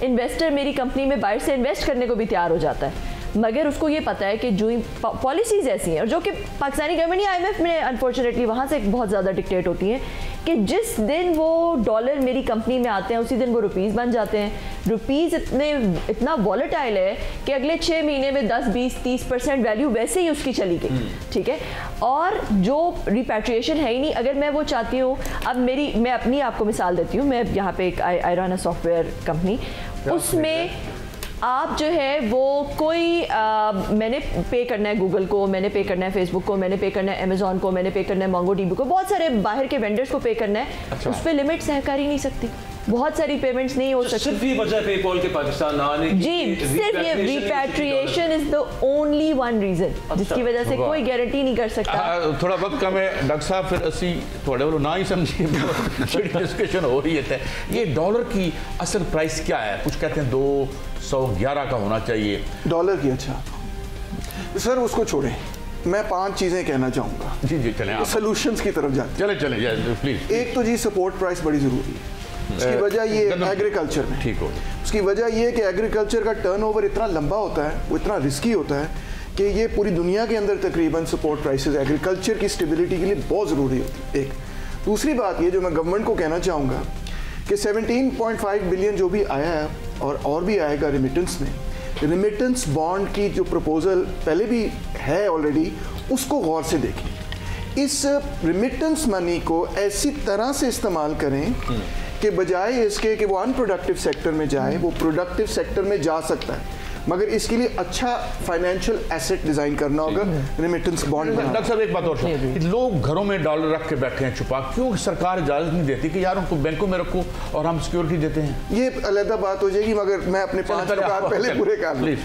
इन्वेस्टर मेरी कंपनी में बाहर से इन्वेस्ट करने को भी तैयार हो जाता है, मगर उसको ये पता है कि जो पॉलिसीज़ ऐसी हैं और जो कि पाकिस्तानी गवर्नमेंट या IMF में अनफॉर्चुनेटली वहाँ से बहुत ज़्यादा डिक्टेट होती हैं कि जिस दिन वो डॉलर मेरी कंपनी में आते हैं उसी दिन वो रुपीज़ बन जाते हैं। रुपीज़ इतना वॉलेटाइल है कि अगले 6 महीने में 10, 20, 30% वैल्यू वैसे ही उसकी चली गई, ठीक है। और जो रिपैट्रिएशन है ही नहीं, अगर मैं वो चाहती हूँ, अब मैं अपनी आपको मिसाल देती हूँ, मैं यहाँ पे एक I run a software company, उसमें आप जो है वो कोई मैंने पे करना है गूगल को, मैंने पे करना है फेसबुक को, मैंने पे करना है अमेजोन को, मैंने पे करना है मोंगोडीबी को, बहुत सारे बाहर के वेंडर्स को पे करना है। अच्छा। उस पर लिमिट सहकारी नहीं सकती, बहुत सारी पेमेंट्स नहीं हो सकती। सिर्फ ये वजह पेपॉल के पाकिस्तान आने की, जी सिर्फ ये repatriation is the only one reason जिसकी वजह से कोई गारंटी नहीं कर सकता। थोड़ा वक्त कम है डॉक्टर साहब, फिर असी थोड़े वालों ना ही समझिए डिस्कशन हो रही है। ये डॉलर की असल प्राइस क्या है? कुछ कहते हैं 211 का होना चाहिए डॉलर की। अच्छा सर उसको छोड़ें, मैं 5 चीजें कहना चाहूंगा। जी चलें, सॉल्यूशंस की तरफ जाते चले प्लीज। एक तो जी सपोर्ट प्राइस बड़ी जरूरी है। उसकी वजह ये एग्रीकल्चर में, ठीक हो, उसकी वजह ये कि एग्रीकल्चर का टर्नओवर इतना लंबा होता है, वो इतना रिस्की होता है कि ये पूरी दुनिया के अंदर तकरीबन सपोर्ट प्राइसेस एग्रीकल्चर की स्टेबिलिटी के लिए बहुत ज़रूरी होती है। एक दूसरी बात ये जो मैं गवर्नमेंट को कहना चाहूँगा कि 17.5 बिलियन जो भी आया है और भी आएगा रेमिटेंस में, रेमिटेंस बॉन्ड की जो प्रपोजल पहले भी है ऑलरेडी, उसको गौर से देखें। इस रेमिटेंस मनी को ऐसी तरह से इस्तेमाल करें कि बजाय इसके कि वो अनप्रोडक्टिव सेक्टर में जाए, वो प्रोडक्टिव सेक्टर में जा सकता है, मगर इसके लिए अच्छा फाइनेंशियल एसेट डिजाइन करना होगा, रेमिटेंस बॉन्ड। डॉक्टर साहब एक बात और, लोग घरों में डॉलर रख के बैठे हैं छुपा, क्यों सरकार इजाजत नहीं देती कि यार उनको बैंकों में रखो और हम सिक्योरिटी देते हैं? ये अलग बात हो जाएगी, मगर मैं अपने 5 बात पहले पूरे कर लूं।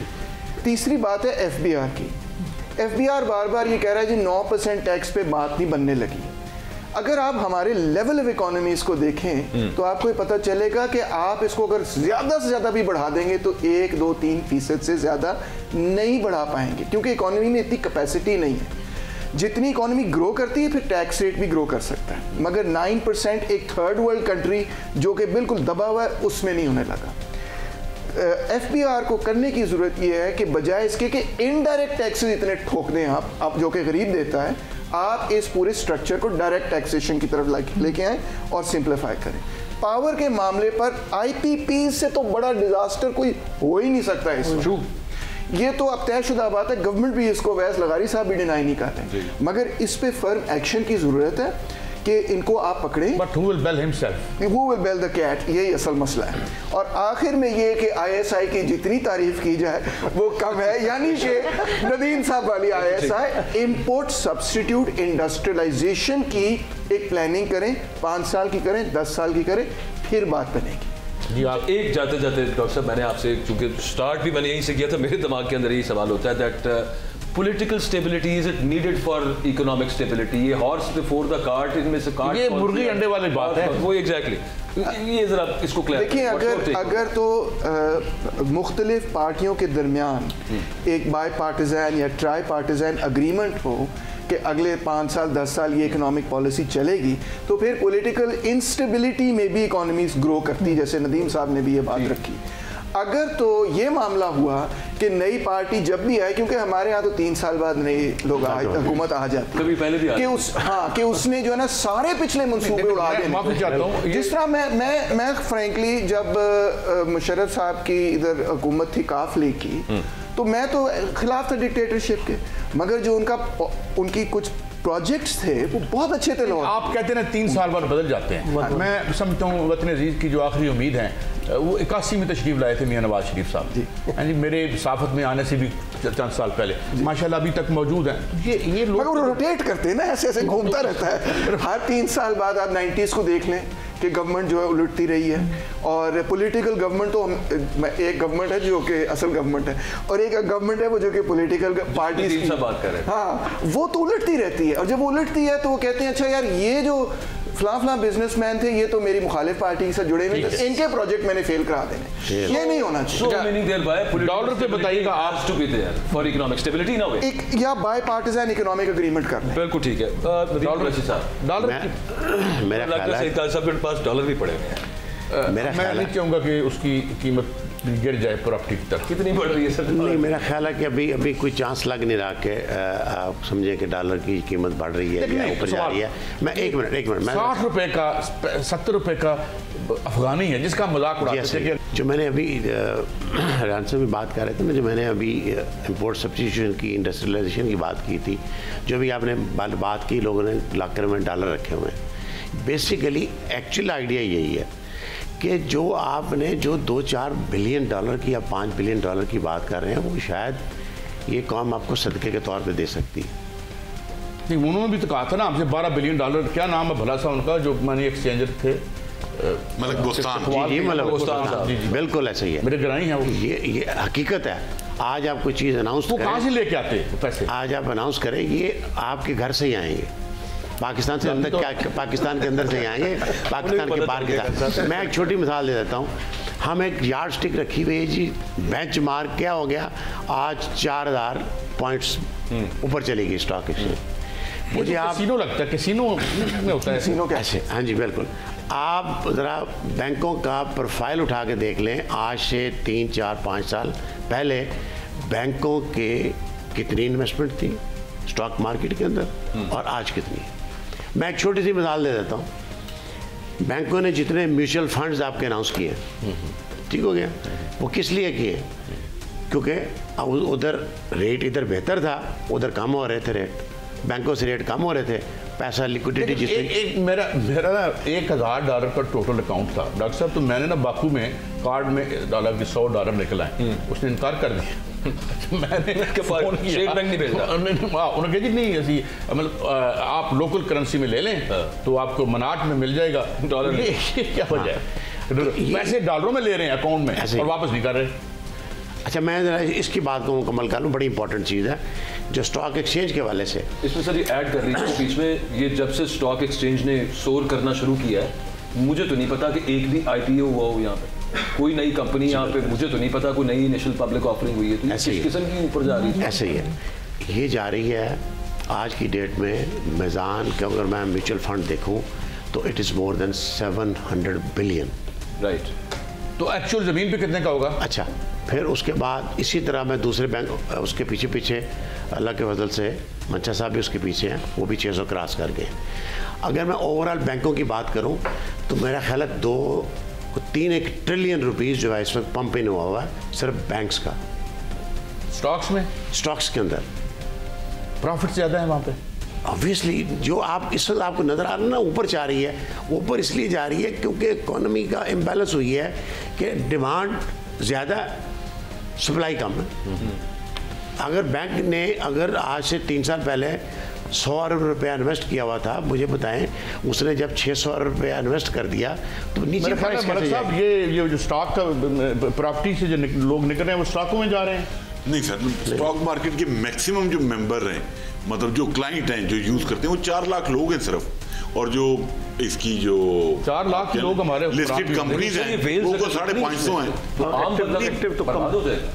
तीसरी बात है FBR की। FBR बार बार ये कह रहा है जी 9% टैक्स पे बात नहीं बनने लगी। अगर आप हमारे लेवल ऑफ इकोनॉमीज को देखें तो आपको पता चलेगा कि आप इसको अगर ज़्यादा से ज़्यादा भी बढ़ा देंगे तो 1, 2, 3% से ज़्यादा नहीं बढ़ा पाएंगे, क्योंकि इकोनॉमी में इतनी कैपेसिटी नहीं है। जितनी इकोनॉमी ग्रो करती है फिर टैक्स रेट भी ग्रो कर सकता है, मगर 9% एक थर्ड वर्ल्ड कंट्री जो कि बिल्कुल दबा हुआ है उसमें नहीं होने लगा। FBR को करने की ज़रूरत यह है कि बजाय इसके कि इनडायरेक्ट टैक्सेस इतने ठोक दें आप जो कि गरीब देता है, आप इस पूरे स्ट्रक्चर को डायरेक्ट टैक्सेशन की तरफ लेके आएँ और सिंप्लीफाई करें। पावर के मामले पर IPP से तो बड़ा डिजास्टर कोई हो ही नहीं सकता इसमें। ये तो अब तयशुदा बात है, गवर्नमेंट भी इसको, वैस लगारी साहब भी डिनाई नहीं करते, मगर इस पे फर्म एक्शन की ज़रूरत है कि इनको आप पकड़ें। But who will bell himself? Who will bell the cat? यही असल मसला है। और आखिर में ये कि ISI की जितनी तारीफ की जाए वो कम है, यानी कि नदीम साहब वाली ISI इंपोर्ट सब्स्टिट्यूट इंडस्ट्रियलाइजेशन की एक प्लानिंग करें, 5 साल की करें, 10 साल की करें, फिर बात बनेगी। जी आप एक जाते जाते डॉक्टर साहब, मैंने आपसे चूंकि स्टार्ट भी मैंने यहीं से किया था, मेरे दिमाग के अंदर यही सवाल होता है that political stability is it needed for economic stability? ये हॉर्स बिफोर द कार्ट, इनमें से कार्ट, ये मुर्गी अंडे वाली बात है वो। एग्जैक्टली ये जरा इसको क्लियर देखिए। अगर तो मुख्तलिफ पार्टियों के दरमियान एक बाई पार्टिजन या ट्राई पार्टिजन अग्रीमेंट हो कि अगले 5 साल 10 साल ये इकोनॉमिक पॉलिसी चलेगी, तो फिर पॉलिटिकल इंस्टेबिलिटी में भी इकोनॉमीज ग्रो करती, जैसे नदीम साहब ने भी ये बात रखी। अगर तो ये मामला हुआ कि नई पार्टी जब भी आए, क्योंकि हमारे यहाँ तो 3 साल बाद नए लोग हुकूमत आ जाती है, कभी पहले भी कि उसने जो है ना सारे पिछले मंसूबे उड़ा दिए। जिस तरह मैं फ्रेंकली जब मुशर्रफ साहब की इधर हुकूमत थी काफ लीग की, तो मैं तो खिलाफ था डिक्टेटरशिप के, मगर जो उनकी कुछ प्रोजेक्ट्स थे वो बहुत अच्छे थे। लोग आप कहते हैं 3 साल बाद बदल जाते हैं। मैं समझता हूँ वतन अजीज की जो आखिरी उम्मीद है वो 81 में तशरीफ लाए थे मियां नवाज शरीफ साहब जी, मेरे साफत में आने से भी चंद साल पहले, माशाल्लाह अभी तक मौजूद हैं। ये लोग रोटेट करते हैं ना, ऐसे ऐसे घूमता रहता है। हर 3 साल बाद आप 90s को देख लें कि गवर्नमेंट जो है उलटती रही है, और पॉलिटिकल गवर्नमेंट तो एक गवर्नमेंट है जो कि असल गवर्नमेंट है, और एक गवर्नमेंट है वो जो कि पॉलिटिकल पार्टी की बात कर रहे हैं। हाँ, वो तो उलटती रहती है, और जब उलटती है तो वो कहते हैं अच्छा यार ये जो फला बिजनेसमैन थे, ये तो मेरी मुखालिफ पार्टी के साथ जुड़े हुए थे, इनके प्रोजेक्ट मैंने फेल करा देने, ये नहीं होना चाहिए। डॉलर पे बताइएगा आप to be there for economic stability ना वे या बाय पार्टिजन इकोनॉमिक एग्रीमेंट कर लें। बिल्कुल ठीक है। मेरा ख्याल है साहब के पास डॉलर भी पड़े हुए हैं। मैं नहीं चाहूँगा कि उसकी कीमत गिर जाए प्रॉपर्टी की तरफ। कितनी बढ़ रही है सर? नहीं, मेरा ख्याल है कि अभी कोई चांस लग नहीं रहा कि आप समझें कि डॉलर की कीमत बढ़ रही है या ऊपर जा रही है। मैं एक मिनट 60 रुपए का 70 रुपए का अफगानी है जिसका मजाक उड़ाते थे। जो मैंने अभी रान से भी बात कर रहे थे ना, जो मैंने अभी इंपोर्ट सब्स्टिट्यूशन की, इंडस्ट्रियलाइजेशन की बात की थी, जो भी आपने बात की, लोगों ने लॉकर में डॉलर रखे हुए हैं। बेसिकली एक्चुअल आइडिया यही है कि जो आपने जो 2-4 बिलियन डॉलर की या 5 बिलियन डॉलर की बात कर रहे हैं, वो शायद ये कौम आपको सदक़े के तौर पे दे सकती है। नहीं, उन्होंने भी तो कहा था ना हमसे 12 बिलियन डॉलर, क्या नाम है भला सा उनका, जो मनी एक्सचेंजर थे, मलिक बोस्तान। जी, मलिक बोस्तान, बिल्कुल ऐसा ही है। मेरे ग्राही हैं वो। ये हकीकत है। आज आप कोई चीज़ अनाउंस करें, कहाँ से लेके आते पैसे? आज आप अनाउंस करें, ये आपके घर से ही आएंगे, पाकिस्तान से अंदर क्या, पाकिस्तान के अंदर से ही आएंगे, पाकिस्तान के बाहर के साथ। मैं एक छोटी मिसाल दे देता हूँ। हम एक यार्ड स्टिक रखी हुई है जी, बेंच मार्क क्या हो गया, आज 4000 पॉइंट्स ऊपर चली गई स्टॉक एक्सचेंज। मुझे आप कैसीनो लगता है, कैसीनो में होता है कैसीनो कैसे? हाँ जी बिल्कुल। आप ज़रा बैंकों का प्रोफाइल उठा के देख लें, आज से 3, 4, 5 साल पहले बैंकों के कितनी इन्वेस्टमेंट थी स्टॉक मार्केट के अंदर और आज कितनी। मैं एक छोटी सी मिसाल दे देता हूँ। बैंकों ने जितने म्यूचुअल फंड्स आपके अनाउंस किए, ठीक हो गया, वो किस लिए किए? क्योंकि उधर रेट इधर बेहतर था, उधर कम हो रहे थे रेट, बैंकों से रेट कम हो रहे थे, पैसा लिक्विडिटी जिस मेरा ना $1000 का टोटल अकाउंट था डॉक्टर साहब। तो मैंने ना बाकू में कार्ड में डाला कि $100 निकल आए, उसने इनकार कर दिया। मैंने स्टेट बैंक नहीं भेजा, उन्होंने कहा जी नहीं ऐसी, मतलब आप लोकल करेंसी में ले लें तो आपको मनाट में मिल जाएगा डॉलर। ये क्या वजह है? पैसे डॉलरों में ले रहे हैं अकाउंट में और वापस नहीं कर रहे। अच्छा, मैं ज़रा इसकी बात को मुकम्मल कर लूँ, बड़ी इंपॉर्टेंट चीज़ है जो स्टॉक एक्सचेंज के हवाले से। इसमें सर ये ऐड कर रही है बीच में, ये जब से स्टॉक एक्सचेंज ने सोर करना शुरू किया है, मुझे तो नहीं पता कि एक भी IPO हुआ हो यहाँ पे, कोई नई कंपनी यहाँ पे, मुझे तो नहीं पता कोई नई इनिशियल पब्लिक ऑफरिंग हुई है। तो किस किस्म की ऊपर जा रही है? ऐसे ही है, ये जा रही है आज की डेट में। मीज़ान के अगर मैं म्यूचुअल फंड देखूँ तो it is more than 700 billion. Right, तो एक्चुअल ज़मीन पे कितने का होगा? अच्छा, फिर उसके बाद इसी तरह मैं दूसरे बैंक उसके पीछे अल्लाह के फजल से मंशा साहब भी उसके पीछे हैं, वो भी 600 क्रॉस कर गए। अगर मैं ओवरऑल बैंकों की बात करूं तो मेरा ख्याल है 2-3 ट्रिलियन रुपीस जो है इस वक्त पंप इन हुआ है सिर्फ बैंक्स का। स्टॉक्स में, स्टॉक्स के अंदर प्रॉफिट ज़्यादा है वहाँ पे। ऑब्वियसली जो आप इस वक्त आपको नज़र आ रहा है ना, ऊपर जा रही है, ऊपर इसलिए जा रही है क्योंकि इकोनॉमी का इम्बैलेंस हुई है कि डिमांड ज़्यादा, सप्लाई कम है। अगर बैंक ने अगर आज से 3 साल पहले 100 अरब रुपया इन्वेस्ट किया हुआ था, मुझे बताएं उसने जब 600 अरब रुपया इन्वेस्ट कर दिया तो नीचे प्राइस कैसे साहब ये जो स्टॉक का प्रॉपर्टी से जो लोग निकल रहे हैं वो स्टॉकों में जा रहे हैं? नहीं सर, स्टॉक मार्केट के मैक्सिमम जो मेंबर हैं, मतलब जो क्लाइंट हैं जो यूज करते हैं, वो 4 लाख लोग हैं सिर्फ। और जो इसकी जो 4 लाख लोग हमारे लिस्टेड कंपनीज हैं वो 550 हैं।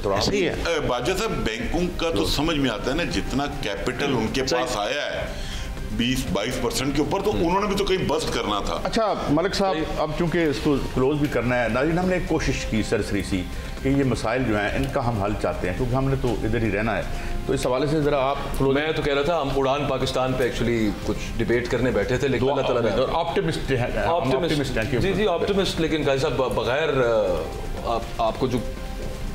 तो ऐसे ही है बाजा साहब, बैंकों का तो समझ में आता है ना, जितना कैपिटल उनके पास आया है 20-22% के ऊपर, तो उन्होंने भी तो कहीं बस्ट करना था। अच्छा मलिक साहब, अब चूंकि इसको क्लोज भी करना है, नाज़रीन हमने एक कोशिश की सरसरी सी कि ये मसाइल जो हैं इनका हम हल चाहते हैं, क्योंकि हमने तो इधर ही रहना है। तो इस हवाले से ज़रा आप, मैं तो कह रहा था हम उड़ान पाकिस्तान पे एक्चुअली कुछ डिबेट करने बैठे थे, लेकिन अल्लाह ताला ने ऑप्टिमिस्ट हैं जी ऑप्टिमिस्ट, लेकिन भाई साहब बगैर आपको जो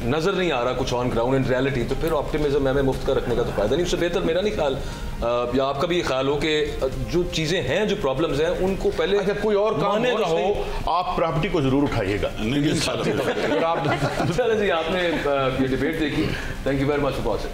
नज़र नहीं आ रहा कुछ ऑन ग्राउंड इन रियलिटी, तो फिर ऑप्टिमिज्म हमें मुफ्त का रखने का तो फायदा नहीं। उससे बेहतर मेरा नहीं ख्याल, या आपका भी ये ख्याल हो कि जो चीज़ें हैं, जो प्रॉब्लम्स हैं, उनको पहले अच्छा कोई और काम हो रहा हो, आप प्रॉपर्टी को जरूर उठाइएगा। चलें जी, आपने ये डिबेट देखी, thank you very much for watching.